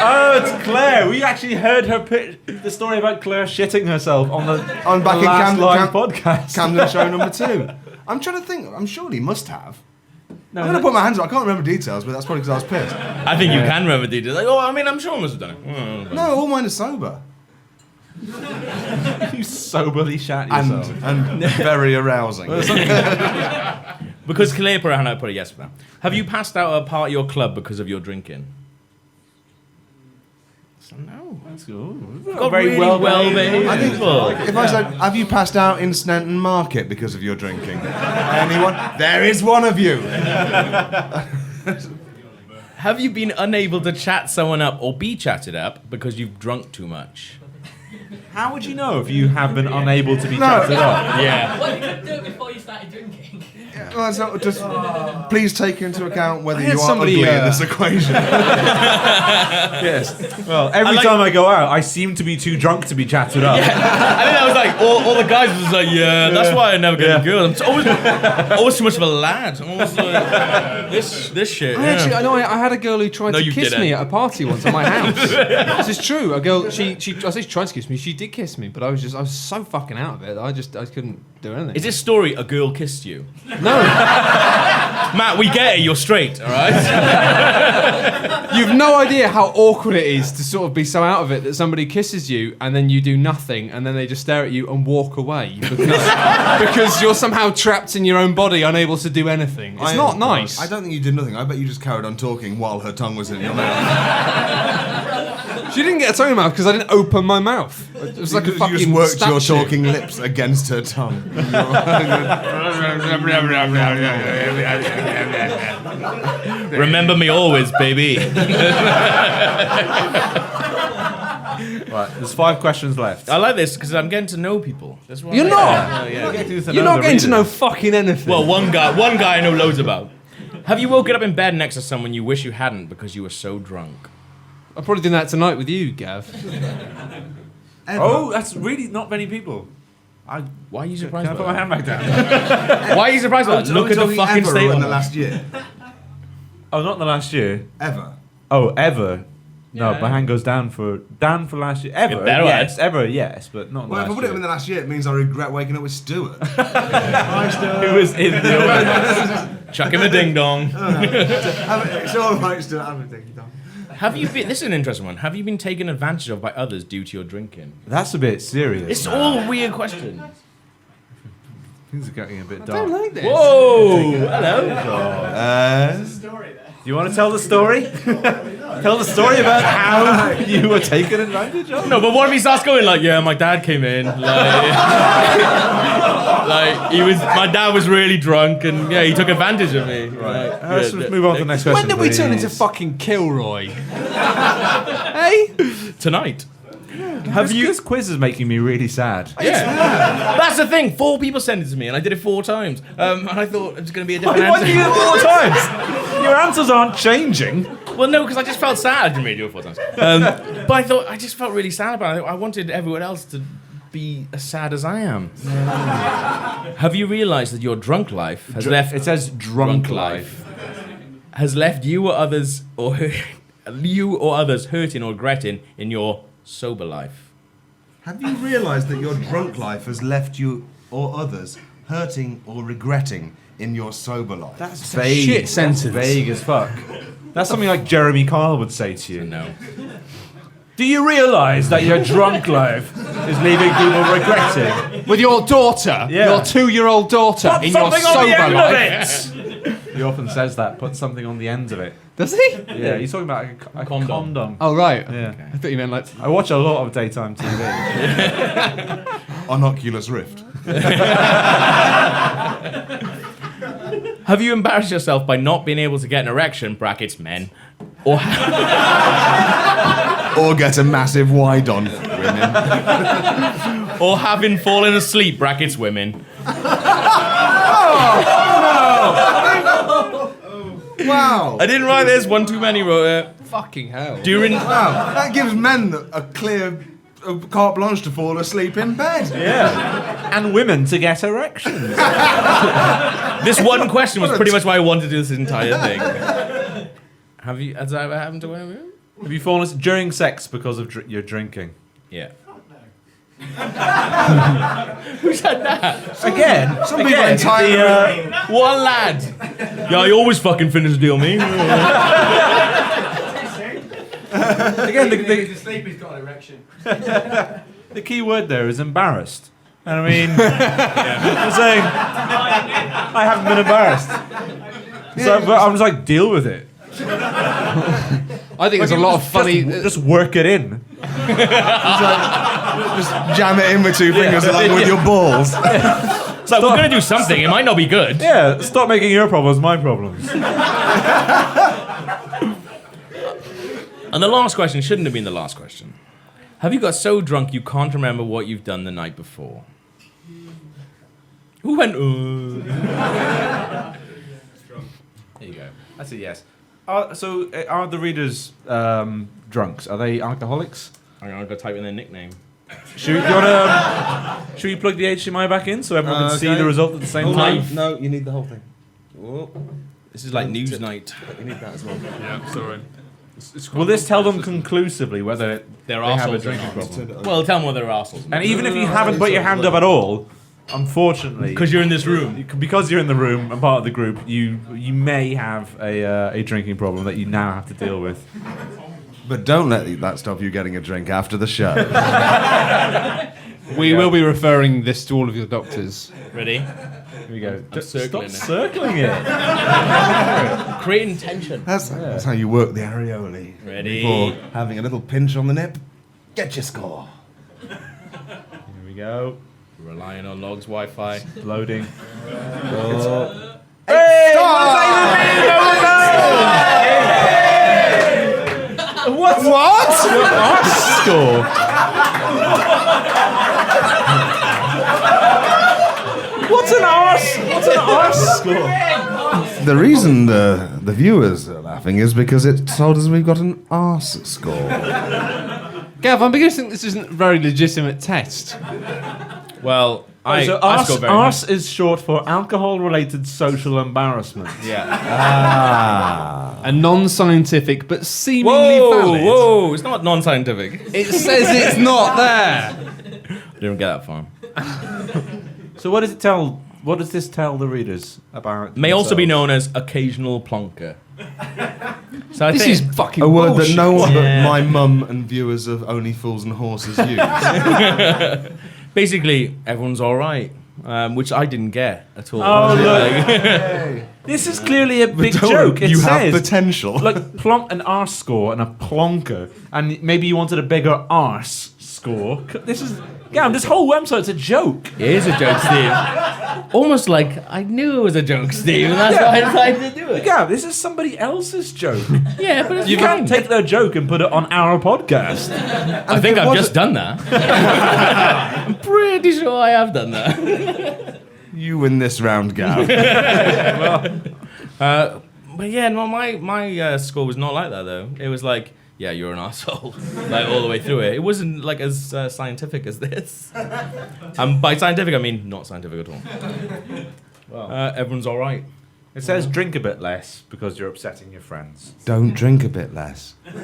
Oh, it's Claire. We actually heard her the story about Claire shitting herself on the back in last live podcast. Camden show number 2. I'm trying to think. I'm sure he must have. I'm going to put my hands up. I can't remember details, but that's probably because I was pissed. I think you can remember details. Like, I mean, I'm sure I must have done it. No, all mine are sober. You soberly shat yourself. And very arousing. Because Claire put I put a yes for that. Have you passed out at a party or club because of your drinking? So no. That's good. Got very well behaved. I think if I said, have you passed out in Snenton Market because of your drinking? Anyone? There is one of you. Have you been unable to chat someone up or be chatted up because you've drunk too much? How would you know if you have been unable to be chatted up? Yeah. Well, you could do it before you started drinking. Well, so just please take into account whether had you are somebody, ugly in this equation. Yes. Well, every time I go out, I seem to be too drunk to be chatted up. I think I was like, all the guys was like, yeah, that's why I never get a girl. I'm always too much of a lad. I'm always like, this shit. I know. I had a girl who tried No, to you kiss didn't. me at a party once at my house. This is true. A girl, she I say she tried to kiss me. She did kiss me, but I was so fucking out of it. I couldn't do anything. Is this story a girl kissed you? No. Matt, we get it. You're straight, all right? You've no idea how awkward it is to sort of be so out of it that somebody kisses you and then you do nothing and then they just stare at you and walk away because you're somehow trapped in your own body, unable to do anything. It's not nice. I don't think you did nothing. I bet you just carried on talking while her tongue was in your mouth. She didn't get a tongue in her mouth because I didn't open my mouth. It was like a you fucking just worked your statue. talking lips against her tongue. Remember me always, baby. Right, there's 5 questions left. I like this because I'm getting to know people. That's what You're I not. like. Yeah. You're not getting to know fucking anything. Well, one guy I know loads about. Have you woken up in bed next to someone you wish you hadn't because you were so drunk? I'm probably doing that tonight with you, Gav. Oh, that's really not many people. Why are you Can surprised? I put by my hand back down? that? Why are you surprised? by that? Look at the fucking ever state in on the it. last year. Oh, not in the last year. Ever. Oh, ever. No, Yeah. my hand goes down for last year. Ever, Yeah, better yes. Ever, yes, but not in the Well, if I last put it in year. the last year, it means I regret waking up with Stuart. Who was in the audience. Chuck him a ding dong. It's all right, Stuart. I'm a ding dong. Have you been? This is an interesting one. Have you been taken advantage of by others due to your drinking? That's a bit serious. It's all weird questions. Things are getting a bit I dark. don't like this. Whoa! Hello. Do you want to tell the story? Tell the story about how you were taken advantage of? No, but what if he starts going like, yeah, my dad came in, like my dad was really drunk and yeah, he took advantage of me. Right. Let's move on to the next question. When did we turn please. into fucking Kilroy? Hey? Tonight. This quiz is making me really sad. Yeah. That's the thing. 4 people sent it to me and I did it 4 times. And I thought it was going to be a different Why answer. do you do it 4 times? Your answers aren't changing. Well, no, because I just felt sad. I didn't really do it 4 times. But I thought I just felt really sad about it. I wanted everyone else to be as sad as I am. Have you realised that your drunk life has left? It says drunk life. Has left you or others hurting or regretting in your sober life. Have you realised that your drunk life has left you or others hurting or regretting in your sober life? That's a shit sentence. Vague as fuck. That's something like Jeremy Kyle would say to you. No. Do you realise that your drunk life is leaving people regretting? With your daughter, Yeah. your 2-year-old daughter, Put in your something on sober the end life. of it! He often says that. Put something on the end of it. Does he? Yeah, he's talking about a condom. Oh, right. Yeah. I thought you meant like... I watch a lot of daytime TV. On Oculus Rift. Have you embarrassed yourself by not being able to get an erection, brackets men, or Or get a massive wide on, women. or having fallen asleep, brackets women? Wow. I didn't write this. One too many wrote it. Fucking hell. During Wow. That gives men a clear carte blanche to fall asleep in bed. Yeah. And women to get erections. this one question was pretty much why I wanted to do this entire thing. Has that ever happened to one of you? Have you fallen asleep during sex because of your drinking? Yeah. Who said that? Again, Some people entirely. One lad. Yeah, I always fucking finish the deal, me. again, The sleepy's got an erection. the key word there is embarrassed. And I mean, I'm saying I haven't been embarrassed. So but I'm just like, deal with it. I think there's a lot of funny. Just work it in. Just jam it in with two fingers along with your balls. It's like, we're going to do something. It might not be good. Yeah, stop making your problems my problems. And the last question shouldn't have been the last question. Have you got so drunk you can't remember what you've done the night before? Who went, There you go. That's a yes. Are the readers drunks? Are they alcoholics? I'm going to go type in their nickname. Should we plug the HDMI back in so everyone can see Okay. the result at the same time? No, you need the whole thing. This is like news night. You need that as well. Yeah, sorry. Will this tell them conclusively whether They're they have a arseholes. drinking problem? Well, tell them whether they're arseholes. And even if you haven't put your hand up at all, unfortunately, Because you're in this room. because you're in the room and part of the group, you may have a drinking problem that you now have to deal with. But don't let that stop you getting a drink after the show. We will be referring this to all of your doctors. Ready? Here we go. circling Stop it. circling it. Creating tension. That's how you work the areolae. Ready? Before having a little pinch on the nip, get your score. Here we go. Relying on Logs Wi-Fi. Loading. What? Score. What's an arse score? The reason the viewers are laughing is because it told us we've got an arse score. Gav, I'm beginning to think this isn't a very legitimate test. Well, So I score very arse is short for alcohol-related social embarrassment. much. Yeah. A non-scientific but seemingly valid. Whoa! It's not non-scientific. It says it's not there. I didn't get that far. So what does it tell? What does this tell the readers about? May also be themselves? known as occasional plonker. So I This think is fucking A word bullshit. that no one Yeah. but my mum and viewers of Only Fools and Horses use. basically everyone's all right, which I didn't get at all. Oh, look. Hey. This is clearly a big Don't- joke. It you says have potential. like an arse score and a plonker, and maybe you wanted a bigger arse score. This is this whole website's a joke. It is a joke, Steve. Almost like I knew it was a joke, Steve, and that's why I decided to do it. Yeah, this is somebody else's joke. Yeah, but it's You fine. can't take their joke and put it on our podcast. I think it I've was just done that. I'm pretty sure I have done that. You win this round, Gav. But yeah, no, my score was not like that though. It was like, yeah, you're an asshole, like all the way through it. It wasn't like as scientific as this. And by scientific, I mean not scientific at all. Everyone's all right. It says drink a bit less because you're upsetting your friends. Don't drink a bit less. Do you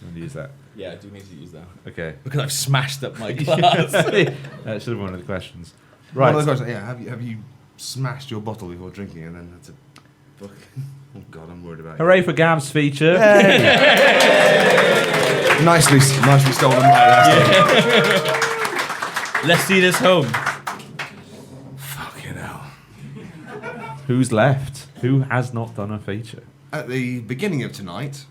want to use that? Yeah, I do need to use that Okay. because I've smashed up my glass. That should have been one of the questions. One of Right. the questions, yeah, have you smashed your bottle before drinking and then that's a fucking... Oh God, I'm worried about you. Hooray for Gav's feature. Nicely stolen right Let's see this home. Fucking hell. Who's left? Who has not done a feature? At the beginning of tonight,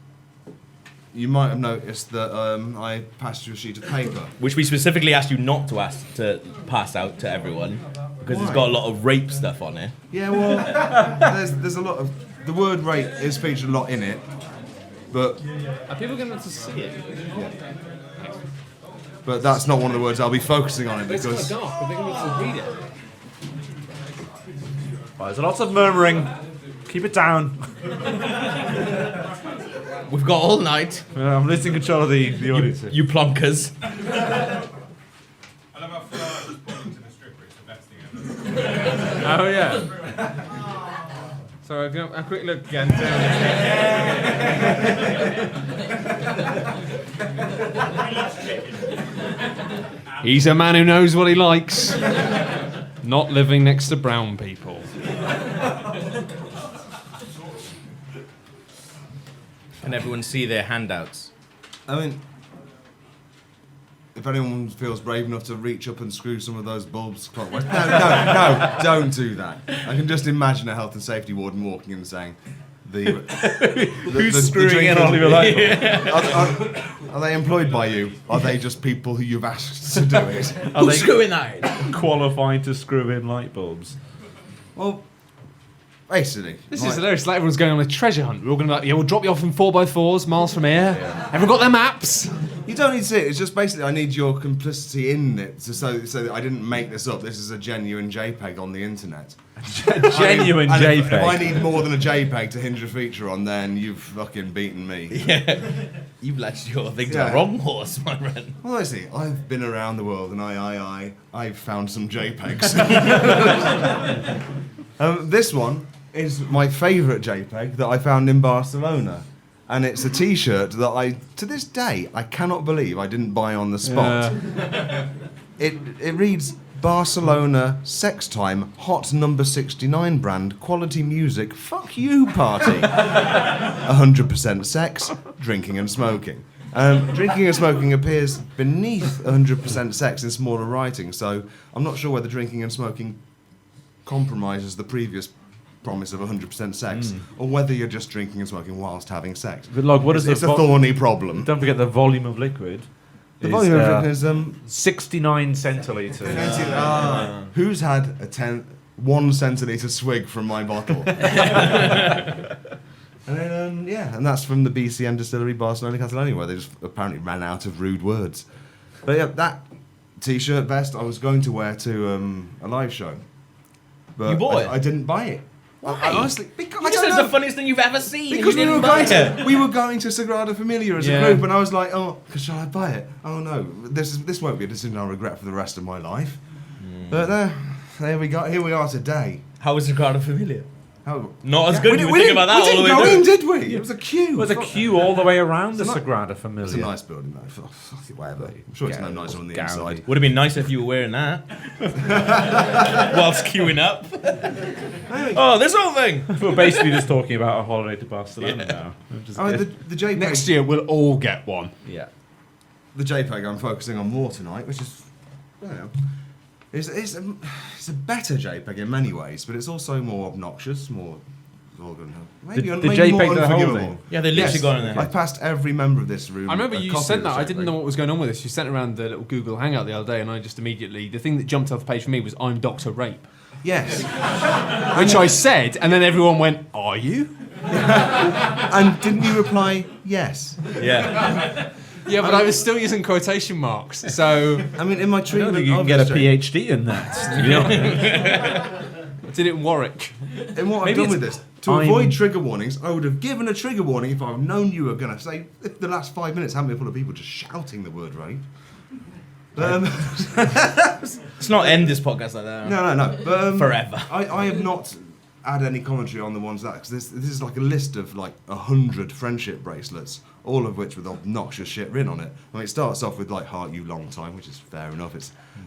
you might have noticed that I passed you a sheet of paper. Which we specifically asked you not to ask to pass out to everyone because it's Why? got a lot of rape stuff on it. Yeah, well, there's a lot of... The word rape is featured a lot in it, but Are people going to see it? that's not one of the words I'll be focusing on it because... dark, but they're going to read it. Well, there's lots of murmuring. Keep it down. We've got all night, I'm losing control of the audience. you plonkers. I love how Flora just pointing to the stripper. It's the best thing ever. Oh yeah. So a quick look again. He's a man who knows what he likes. Not living next to brown people. Can everyone see their handouts? I mean, if anyone feels brave enough to reach up and screw some of those bulbs clockwise, no, don't do that. I can just imagine a health and safety warden walking in and saying, Who's screwing in Oliver Lightbulb? Are they employed by you? Are they just people who you've asked to do it? Are they screwing that in? qualified to screw in light bulbs? Well, basically. This is hilarious. Like everyone's going on a treasure hunt. We're all going to be like, yeah, we'll drop you off in 4x4s miles from here. Everyone got their maps? You don't need to see it. It's just basically I need your complicity in it, so that I didn't make this up. This is a genuine JPEG on the internet. Genuine JPEG. If I need more than a JPEG to hinge a feature on, then you've fucking beaten me. Yeah. You've latched your thing to the wrong horse, my friend. Well, I see. I've been around the world and I've found some JPEGs. This one is my favourite JPEG that I found in Barcelona. And it's a T-shirt that to this day, I cannot believe I didn't buy on the spot. It reads, Barcelona Sex Time Hot Number 69 brand quality music fuck you party. 100% sex, drinking and smoking. Drinking and smoking appears beneath 100% sex in smaller writing, so I'm not sure whether drinking and smoking compromises the previous promise of 100% sex, or whether you're just drinking and smoking whilst having sex. But like, what is It's a thorny problem. Don't forget the volume of liquid. The volume of liquid is 69 centilitres. Who's had 1 centilitre swig from my bottle? And then, and that's from the BCM distillery, Barcelona, Catalonia, where they just apparently ran out of rude words. But yeah, that T-shirt vest I was going to wear to a live show, but You bought it? I didn't buy it. Why? Honestly, because You said it's the funniest thing you've ever seen. Because and you didn't buy it. we were going to Sagrada Familia as a Yeah. group, and I was like, shall I buy it? Oh no, this won't be a decision I'll regret for the rest of my life. But there we go. Here we are today. How was Ricardo Familia? How, Not as good. You were we thinking about that all the way didn't go through. in, did we? It was a queue. It was a queue all the way around the It's a ni- Sagrada Familia. It's a nice building, though. Fuck it, whatever. I'm sure it's no nicer on the inside. Would have been nice if you were wearing that. Whilst queuing up. Oh, this whole thing. We're basically just talking about a holiday to Barcelona now. The JPEG. Next year, we'll all get one. Yeah. The JPEG I'm focusing on more tonight, which is, I don't know, it's a better JPEG in many ways, but it's also more obnoxious, more vulgar. Maybe The maybe more JPEG they're unforgivable. holding. Yeah, they literally got in there. I passed every member of this room. I remember a you copy sent of the that. I didn't JPEG. know what was going on with this. You sent around the little Google Hangout the other day, and I just immediately, the thing that jumped off the page for me was "I'm Dr. Rape," Yes. which I said, and then everyone went, "Are you?" And didn't you reply yes? Yeah. Yeah, but I was still using quotation marks. So I mean, in my I don't treatment think you can of get a this JPEG, PhD in that, to be honest. I did it in Warwick. in what I've Maybe done with it's- this, to I'm- avoid trigger warnings, I would have given a trigger warning if I've known you were going to say, if the last 5 minutes haven't been full of people just shouting the word rape. Let's not end this podcast like that. No. But, Forever. I have not had any commentary on the ones that, because this is like a list of like 100 friendship bracelets, all of which with obnoxious shit written on it. I mean, it starts off with like "Heart You Long Time," which is fair enough.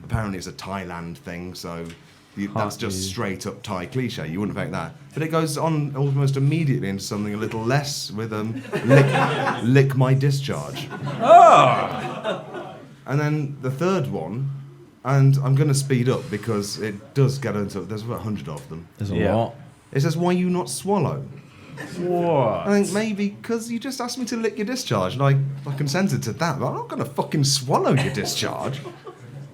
Apparently it's a Thailand thing, so that's just You. straight up Thai cliche. You wouldn't expect that. But it goes on almost immediately into something a little less with lick my discharge. And then the third one, and I'm going to speed up because it does get into it. There's about 100 of them. There's a Yeah. lot. It says, "Why you not swallow?" What? I think maybe because you just asked me to lick your discharge, and I consented to that, but I'm not going to fucking swallow your discharge.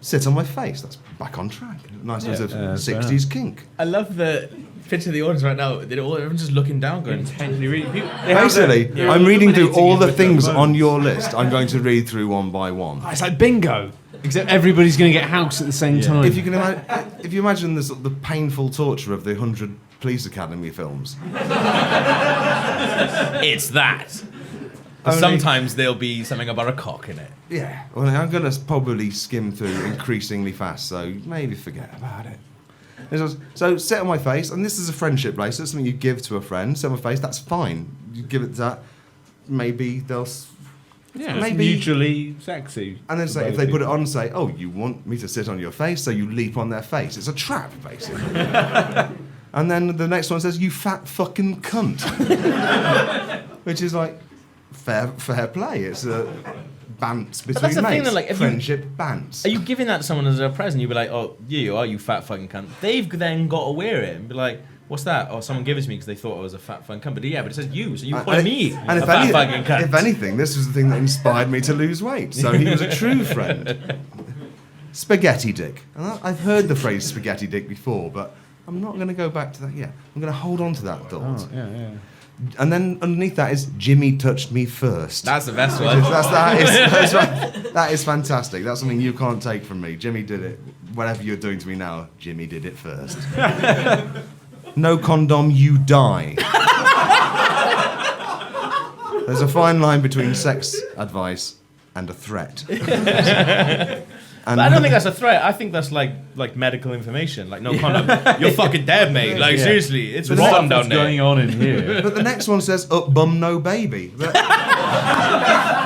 Sit on my face. That's back on track. Nice bit of fair 60s kink. I love the picture of the audience right now. Everyone's just looking down, going, Intently reading. Basically, I'm reading through illuminating all it the with their things phones. on your list. I'm going to read through one by one. It's like bingo, except everybody's going to get house at the same time. If you imagine the painful torture of the 100 Police Academy films. it's that. But Only- sometimes there'll be something about a cock in it. Yeah, well, I'm going to probably skim through increasingly fast, so maybe forget about it. So sit on my face, and this is a friendship bracelet, something you give to a friend. Sit on my face, that's fine. You give it that, maybe they'll. Yeah, maybe mutually sexy. And then say, if they put it on, say, "Oh, you want me to sit on your face?" So you leap on their face. It's a trap, basically. And then the next one says, "You fat fucking cunt," which is like fair play. It's a bants between that's the mates. thing, that, like, if friendship bants. Are you giving that to someone as a present? You'd be like, "Oh, you fat fucking cunt." They've then got to wear it and be like, "What's that?" Oh, someone gave it to me because they thought I was a fat fucking cunt. But yeah, but it says you, so you call me and a fat fucking cunt. If anything, this was the thing that inspired me to lose weight. So he was a true friend. Spaghetti dick. And I've heard the phrase spaghetti dick before, but I'm not going to go back to that yet. I'm going to hold on to that thought. Oh, yeah. And then underneath that is Jimmy touched me first. That's the best one. That is fantastic. That's something you can't take from me. Jimmy did it. Whatever you're doing to me now, Jimmy did it first. No condom, you die. There's a fine line between sex advice and a threat. But I don't think that's a threat. I think that's like medical information. Like, no condom. You're fucking dead, mate. Like, seriously, it's rotten down there. What's going on in here? But the next one says up bum no baby. But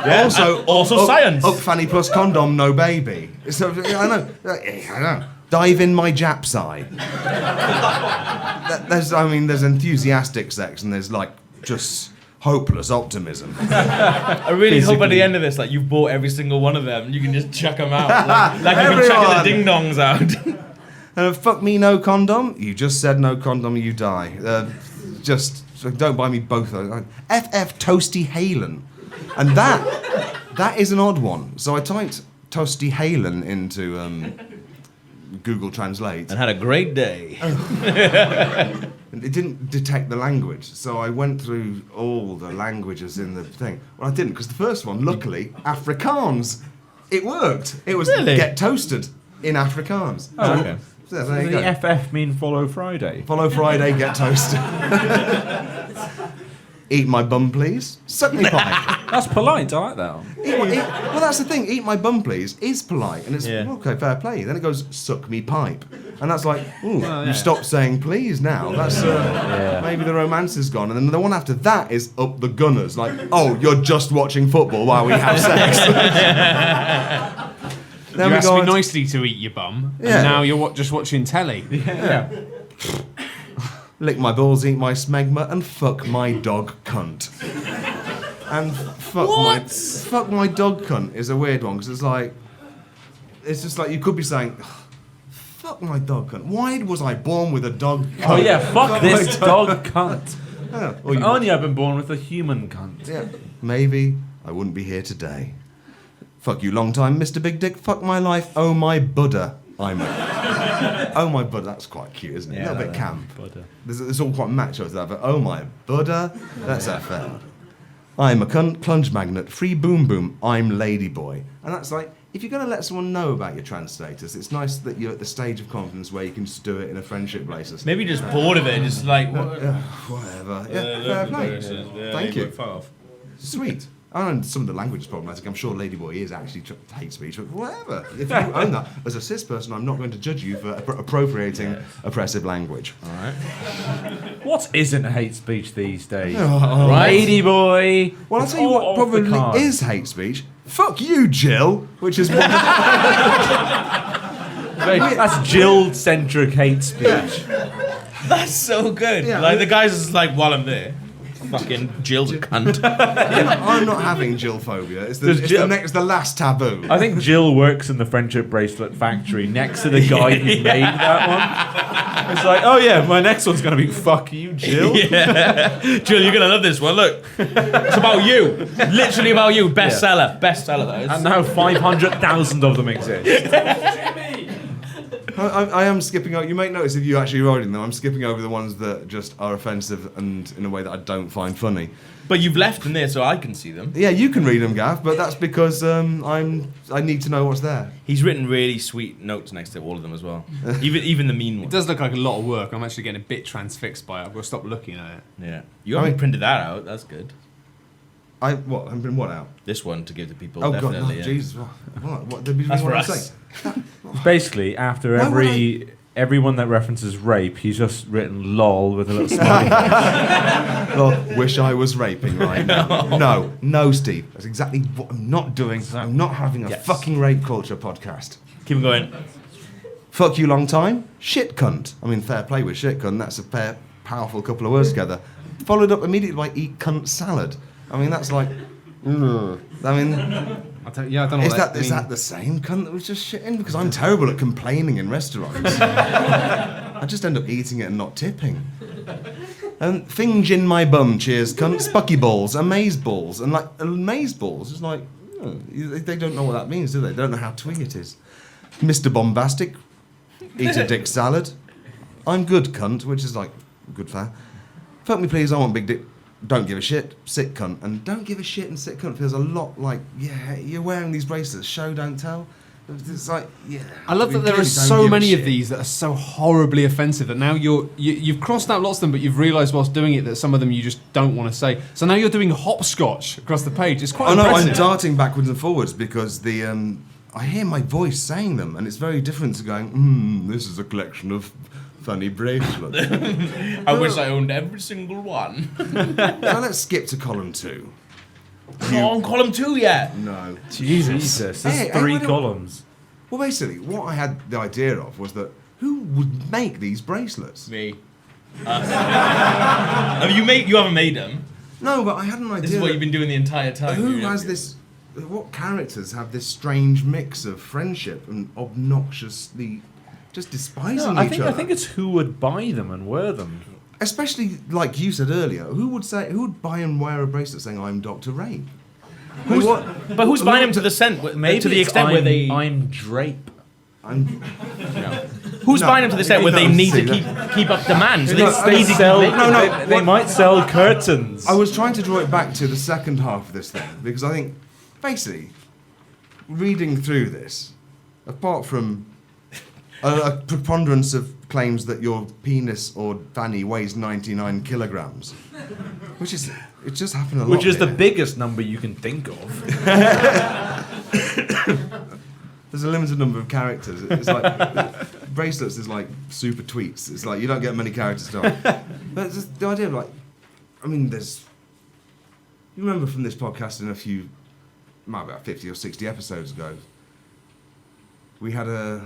Also science. Up fanny plus condom no baby. So I know. Dive in my Jap's eye. There's enthusiastic sex and there's like just hopeless optimism. I really hope at the end of this, like, you've bought every single one of them. You can just chuck them out. Like you've been chucking the ding dongs out. Fuck me, no condom. You just said no condom, you die. Don't buy me both of those. FF Toasty Halen. And that is an odd one. So I typed Toasty Halen into Google Translate. And had a great day. It didn't detect the language, so I went through all the languages in the thing. Well, I didn't, because the first one, luckily, Afrikaans. It worked. It was Really? get toasted in Afrikaans. Oh, okay. So there you Does go. the FF mean follow Friday? Follow Friday, get toasted. Eat my bum, please. Suck me pipe. That's polite. I like that one. Well, that's the thing. Eat my bum, please is polite, and it's Yeah. okay, fair play. Then it goes, suck me pipe, and that's like, ooh, you stop saying please now. That's maybe the romance is gone. And then the one after that is up the gunners, like, oh, you're just watching football while we have sex. Then You we asked go me on to- nicely to eat your bum, Yeah. and now you're just watching telly. Yeah. lick my balls, eat my smegma, and fuck my dog cunt. And fuck my dog cunt is a weird one, because it's just like you could be saying, fuck my dog cunt. Why was I born with a dog cunt? Oh yeah, fuck this my dog cunt. Yeah. If only I've been born with a human cunt. Yeah. Maybe I wouldn't be here today. Fuck you, long time, Mr. Big Dick. Fuck my life. Oh my Buddha. Oh my Buddha. That's quite cute, isn't it? Yeah, a little bit camp. Buddha. There's all quite macho to that, but oh my Buddha. That's a fair. I'm a cunt, plunge magnet, free boom boom. I'm ladyboy. And that's like, if you're going to let someone know about your trans status, it's nice that you're at the stage of confidence where you can just do it in a friendship basis. Maybe just bored of it, just like, Whatever. Yeah, fair play. Thank you. Sweet. I know some of the language is problematic. I'm sure ladyboy is actually hate speech, but whatever. If you own that, as a cis person, I'm not going to judge you for appropriating oppressive language. all right. What isn't hate speech these days? Right? Lady boy. Well, I'll It's tell you all what off the probably cards. is hate speech. Fuck you, Jill, which is one. That's Jill-centric hate speech. That's so good. Yeah. Like, the guy's just like, while I'm there, fucking Jill's a cunt. I'm not having Jill phobia. It's the last taboo. I think Jill works in the friendship bracelet factory next to the guy who made that one. It's like, oh yeah, my next one's gonna be fuck you, Jill. Yeah. Jill, you're gonna love this one. Look, it's about you. Literally about you. Bestseller. Bestseller, that is. And now 500,000 of them exist. I am skipping over. You may notice if you actually writing them, I'm skipping over the ones that just are offensive and in a way that I don't find funny. But you've left them there so I can see them. Yeah, you can read them, Gav, but that's because I need to know what's there. He's written really sweet notes next to all of them as well. Even the mean It ones. does look like a lot of work. I'm actually getting a bit transfixed by it. I've got to stop looking at it. Yeah. You haven't printed that out. That's good. I've been what out? This one to give to people. Oh god, definitely. no, yeah. Jesus! What did you That's want for to us. say? Basically, after Why would every everyone that references rape, he's just written lol with a little smiley face. Oh, wish I was raping right now. No, Steve. That's exactly what I'm not doing. I'm not having a fucking rape culture podcast. Keep going. Fuck you long time. Shit cunt. I mean, fair play with shit cunt. That's a fair, powerful couple of words together. Followed up immediately by eat cunt salad. I mean, that's like... I mean... I don't know Is what that the same cunt that was just shitting? Because I'm terrible at complaining in restaurants. I just end up eating it and not tipping. And things in my bum, cheers, cunt. Spucky balls, amaze balls, and like amaze balls is like they don't know what that means, do they? They don't know how twee it is. Mr. Bombastic, eat a dick salad. I'm good, cunt, which is like good fare. Fuck me, please. I want big dick. Don't give a shit, sick cunt. And don't give a shit and sick cunt feels a lot like, yeah, you're wearing these bracelets, show, don't tell. It's like, yeah. I love that there are so many of these that are so horribly offensive that now you've crossed out lots of them, but you've realised whilst doing it that some of them you just don't want to say. So now you're doing hopscotch across the page. It's quite impressive. I'm darting backwards and forwards because I hear my voice saying them, and it's very different to going, this is a collection of funny bracelets. I wish I owned every single one. So let's skip to column 2. Not on column 2 yet. No. Jesus, there's Hey, 3 why don't- columns. Well, basically, what I had the idea of was that who would make these bracelets? Me. You haven't made them. No, but I had an idea. This is what you've been doing the entire time. Who has this? What characters have this strange mix of friendship and obnoxiously just despising each other? I think it's who would buy them and wear them. Especially like you said earlier, who would buy and wear a bracelet saying "I'm Dr. Rape"? But who's buying them to the extent where they? I'm Drape. Who's buying them to the extent where they need to keep up demand? So They might sell curtains. I was trying to draw it back to the second half of this thing because I think, basically, reading through this, apart from a preponderance of claims that your penis or fanny weighs 99 kilograms, which is it just happened a lot. Which is the here. biggest number you can think of. There's a limited number of characters. It's like bracelets is like super tweets. It's like you don't get many characters to it. But it's just the idea of like, I mean, there's. You remember from this podcast in about 50 or 60 episodes ago, we had I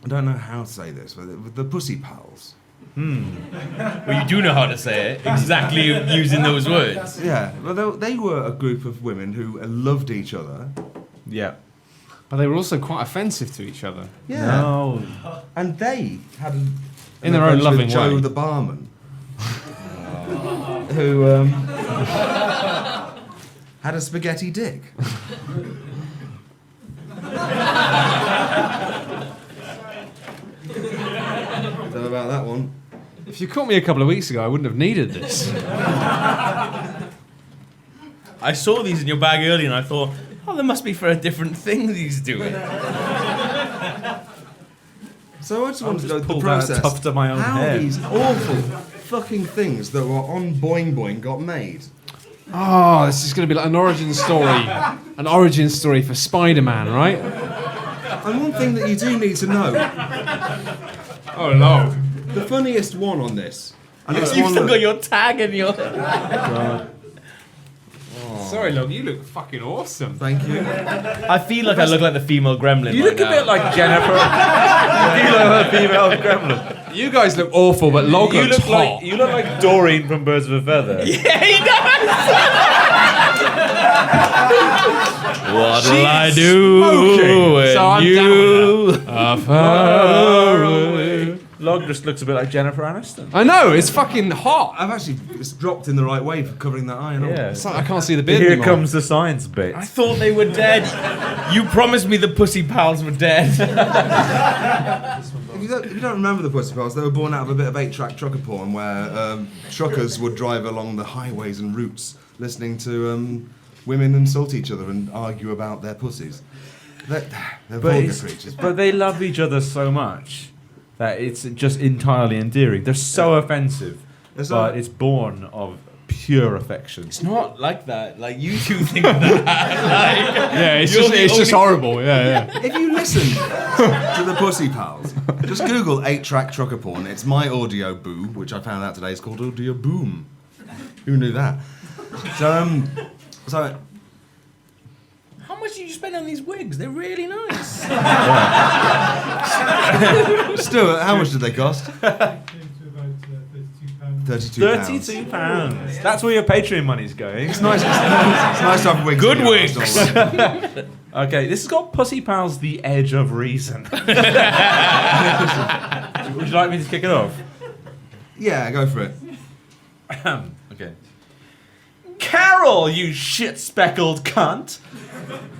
don't know how to say this, but the Pussy Pals. Well, you do know how to say it, exactly using those words. Yeah, well, they were a group of women who loved each other. Yeah. But they were also quite offensive to each other. Yeah. No. And they had In their own adventure loving with Joe way. the barman, who had a spaghetti dick. Don't know about that one. If you caught me a couple of weeks ago, I wouldn't have needed this. I saw these in your bag earlier and I thought, oh, there must be for a different thing he's doing. So I just wanted to know the pulled out a process. tuft of my own how hair. these awful fucking things that were on Boing Boing got made. Oh, this is going to be like an origin story for Spider-Man, right? And one thing that you do need to know, Oh no. the funniest one on this, and it's You've one still that- got your tag in your... Sorry, love, you look fucking awesome. Thank you. I feel like I look like the female gremlin. You look a bit like Jennifer. You look like a female gremlin. You guys look awful, but Log You looks look hot. like Doreen from Birds of a Feather. Yeah, he does! What'll I do when so I'm you are far away? Log just looks a bit like Jennifer Aniston. I know, it's fucking hot. I've actually it's dropped in the right way for covering that eye and all. Yeah. It's like I can't see the beard Here anymore. comes the science bit. I thought they were dead. You promised me the Pussy Pals were dead. If you don't remember the Pussy Pals, they were born out of a bit of 8-track trucker porn where truckers would drive along the highways and routes listening to women insult each other and argue about their pussies. They're vulgar creatures. But they love each other so much that it's just entirely endearing. They're so offensive, but it's born of pure affection. It's not like that. Like, you two think that. Yeah, it's You're just the it's just only- horrible. Yeah, yeah. If you listen to the Pussy Pals, just Google 8-track trucker porn. It's my audio boo, which I found out today is called audio boom. Who knew that? So How much did you spend on these wigs? They're really nice. Stuart, how much did they cost? Came to about £32. £32. That's where your Patreon money's going. It's nice. It's nice to have wigs. Good in your wigs. house. Okay, this is called Pussy Pals, The Edge of Reason. Would you like me to kick it off? Yeah, go for it. Okay. Carol, you shit-speckled cunt!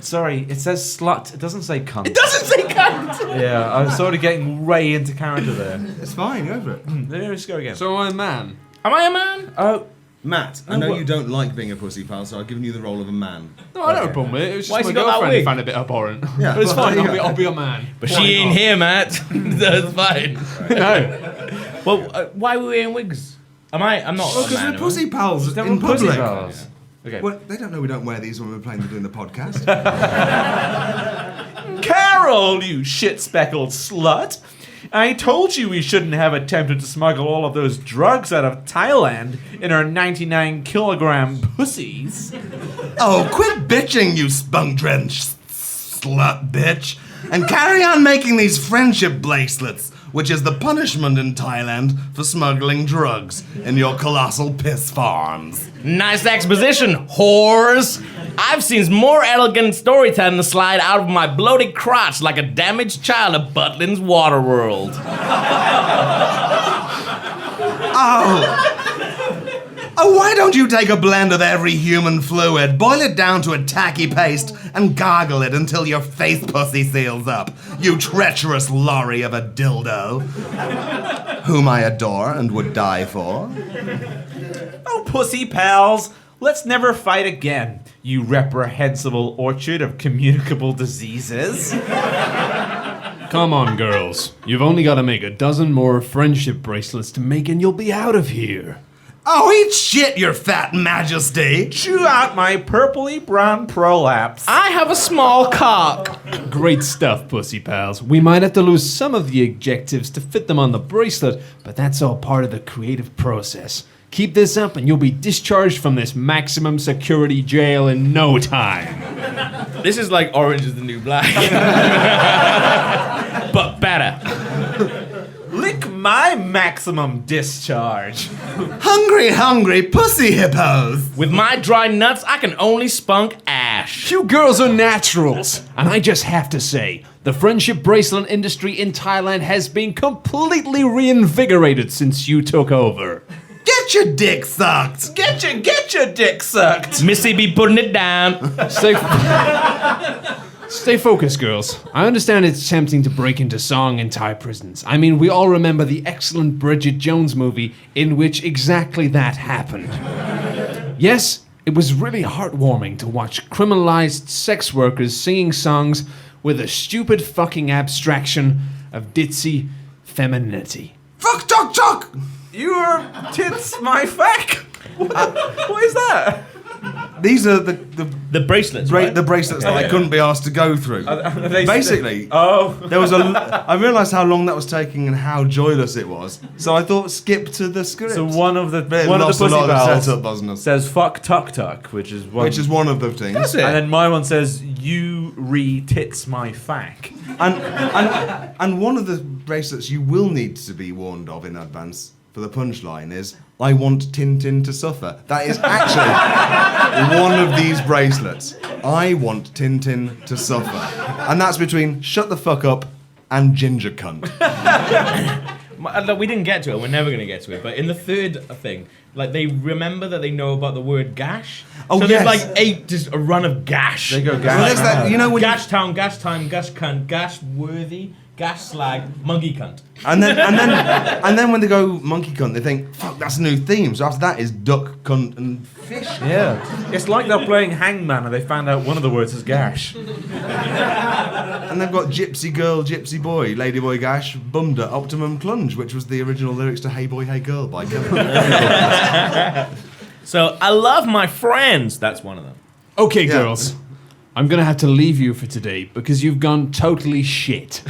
Sorry, it says slut. It doesn't say cunt. It doesn't say cunt. Yeah, I'm sort of getting way into character there. It's fine, go for it. Let's go again. So I'm a man. Am I a man? Oh, Matt, I know you don't like being a pussy pal, so I've given you the role of a man. No, I don't have a problem with it. It was Why's just he my got that girlfriend who wig? found it a bit abhorrent. Yeah, But it's well, fine. there you I'll be a man. But Why she ain't not? here, Matt. That's fine. No. Well, why are we wearing wigs? I'm not. Well, a because man, we're pussy pals Then in we're Pussy public. Pals. Okay. Well, they don't know we don't wear these when we're doing the podcast. Carol, you shit-speckled slut! I told you we shouldn't have attempted to smuggle all of those drugs out of Thailand in our 99-kilogram pussies. Oh, quit bitching, you spunk-drenched slut bitch, and carry on making these friendship bracelets, which is the punishment in Thailand for smuggling drugs in your colossal piss farms. Nice exposition, whores. I've seen more elegant storytelling to slide out of my bloated crotch like a damaged child of Butlin's Waterworld. Oh, why don't you take a blend of every human fluid, boil it down to a tacky paste, and gargle it until your face pussy seals up, you treacherous lorry of a dildo, whom I adore and would die for. Oh, Pussy Pals, let's never fight again, you reprehensible orchard of communicable diseases. Come on, girls. You've only got to make a dozen more friendship bracelets to make and you'll be out of here. Oh, eat shit, your fat majesty! Chew out my purpley brown prolapse. I have a small cock. Great stuff, Pussy Pals. We might have to lose some of the adjectives to fit them on the bracelet, but that's all part of the creative process. Keep this up and you'll be discharged from this maximum security jail in no time. This is like Orange is the New Black. But better. Lick my maximum discharge. Hungry pussy hippos! With my dry nuts, I can only spunk ash. You girls are naturals. And I just have to say, the friendship bracelet industry in Thailand has been completely reinvigorated since you took over. Get your dick sucked! Get your dick sucked. Missy be putting it down. Stay focused, girls. I understand it's tempting to break into song in Thai prisons. I mean, we all remember the excellent Bridget Jones movie in which exactly that happened. Yes, it was really heartwarming to watch criminalized sex workers singing songs with a stupid fucking abstraction of ditzy femininity. Fuck, chuck, chuck! Your tits, my fack. What is that? These are the The bracelets, right? the bracelets that I couldn't be asked to go through. Basically, Oh. there was I realised how long that was taking and how joyless it was. So I thought skip to the script. So one of the But it Pussy lost a lot of Pals setup, business. says fuck tuck tuck, which is One of the things. That's it. And then my one says you re-tits my fack. And one of the bracelets you will need to be warned of in advance for the punchline is I want Tintin to suffer. That is actually one of these bracelets. I want Tintin to suffer. And that's between shut the fuck up and ginger cunt. We didn't get to it. We're never going to get to it. But in the third thing, like they remember that they know about the word gash. Oh, so yes. there's like just a run of gash. They go Well, that's that, you know when you, Gash town, gash time, gash cunt, gash worthy, gash slag, monkey cunt. and then when they go monkey cunt, they think, fuck, that's a new theme. So after that is duck, cunt, and fish. Yeah. It's like they're playing Hangman and they found out one of the words is gash. And they've got gypsy girl, gypsy boy, ladyboy gash, bumda, optimum clunge, which was the original lyrics to Hey Boy, Hey Girl by Kevin. So I love my friends. That's one of them. Okay, Yeah. girls. I'm going to have to leave you for today because you've gone totally shit.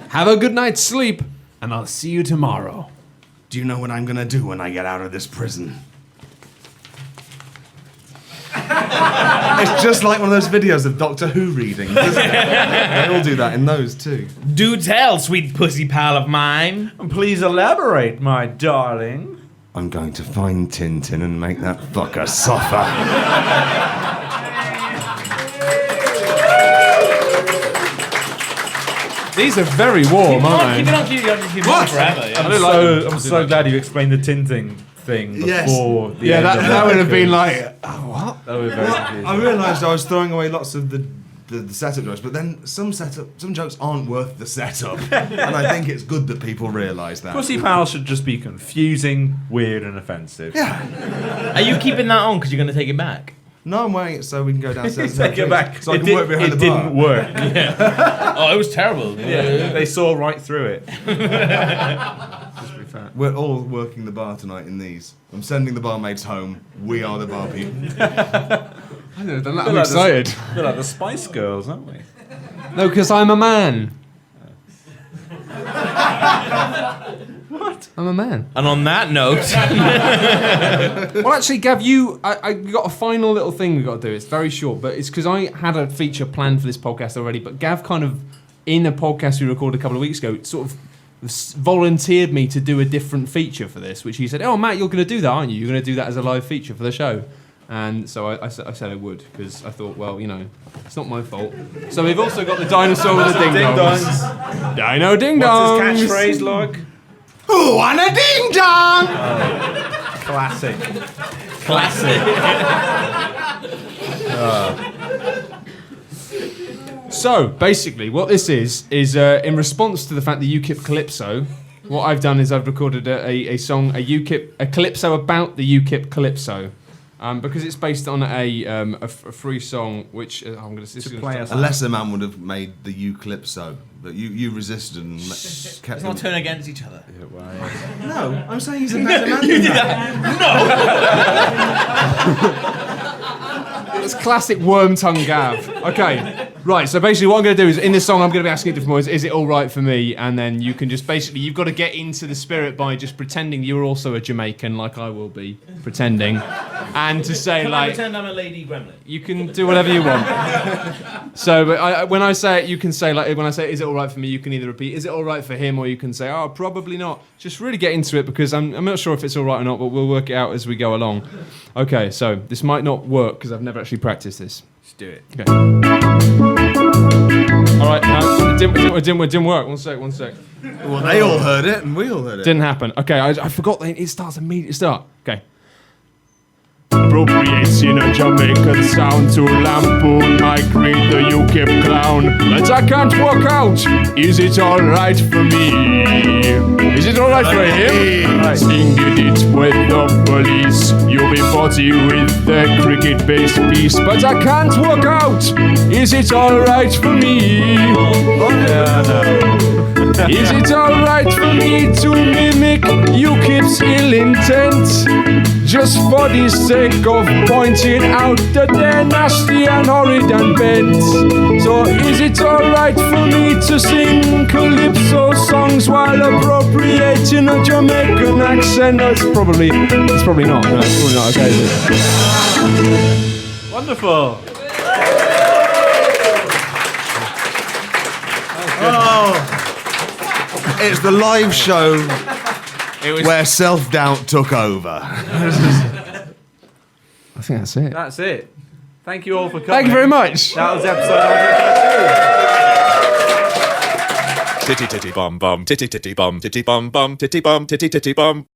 Have a good night's sleep, and I'll see you tomorrow. Do you know what I'm gonna do when I get out of this prison? It's just like one of those videos of Doctor Who reading. They all do that in those too. Do tell, sweet pussy pal of mine. Please elaborate, my darling. I'm going to find Tintin and make that fucker suffer. These are very warm, aren't they? Keep it on forever. Yeah. I'm so glad you explained the tinting thing before the Yeah, end of that would have been because like, oh, what? that would be very confusing. I realised I was throwing away lots of the setup jokes, but then some jokes aren't worth the setup. And I think it's good that people realise that. Pussy pal should just be confusing, weird, and offensive. Yeah. Are you keeping that on because you're going to take it back? No, I'm wearing it so we can go downstairs. Take it back. So I can work behind the bar. Didn't work. Oh, it was terrible. Yeah, they saw right through it. Just be fair. We're all working the bar tonight in these. I'm sending the barmaids home. We are the bar people. I don't know, I'm excited. They're like the Spice Girls, aren't we? No, because I'm a man. What? I'm a man. And on that note, Well, actually, Gav, I got a final little thing we got to do. It's very short, but it's because I had a feature planned for this podcast already. But Gav kind of, in a podcast we recorded a couple of weeks ago, sort of volunteered me to do a different feature for this, which he said, "Oh, Matt, you're going to do that, aren't you? You're going to do that as a live feature for the show." And so I said I would, because I thought, well, you know, it's not my fault. So we've also got the dinosaur with the ding-dongs. Dino ding-dongs. What's his catchphrase like? Who want a ding dong? Classic. So basically, what this is in response to the fact that UKIP Calypso. What I've done is I've recorded a song, a Calypso about the UKIP Calypso, because it's based on a free song, which I'm going to play us. A lesser man would have made the Eucalypso, but you resisted and kept let's not turn against each other. No, I'm saying he's a better man than that. It's classic worm tongue Gav. Okay, right. So basically, what I'm going to do is in this song, I'm going to be asking you different words. Is it all right for me? And then you can just basically, you've got to get into the spirit by just pretending you're also a Jamaican, like I will be pretending, and to say Can I like, pretend I'm a lady gremlin? you can do whatever you want. So, but when I say it, you can say like, when I say, is it all right for me? You can either repeat, is it all right for him, or you can say, oh, probably not. Just really get into it because I'm not sure if it's all right or not, but we'll work it out as we go along. Okay, so this might not work because I've never actually practiced this. Let's do it. Okay. All right, no, it didn't work. One sec. Well, they all heard it and we all heard it. Didn't happen. Okay, I forgot that it starts immediately. Start. Okay. Appropriating a Jamaican sound to lampoon my creed, the UKIP clown. But I can't work out. Is it alright for me? Is it alright for him? Singing it with the police. You'll be body with the cricket-based piece. But I can't work out. Is it alright for me? Is it alright for me to mimic UKIP's ill intent? Just for the sake of pointing out that they're nasty and horrid and bent. So is it alright for me to sing Calypso songs while appropriating a Jamaican accent? No, it's probably not. No, it's probably not okay, is it? Wonderful. Oh, it's the live show where self-doubt took over. I think that's it. That's it. Thank you all for coming. Thank you very much. That was episode 132. Titty titty bum bum, titty titty bum bum, titty bum, titty titty bum.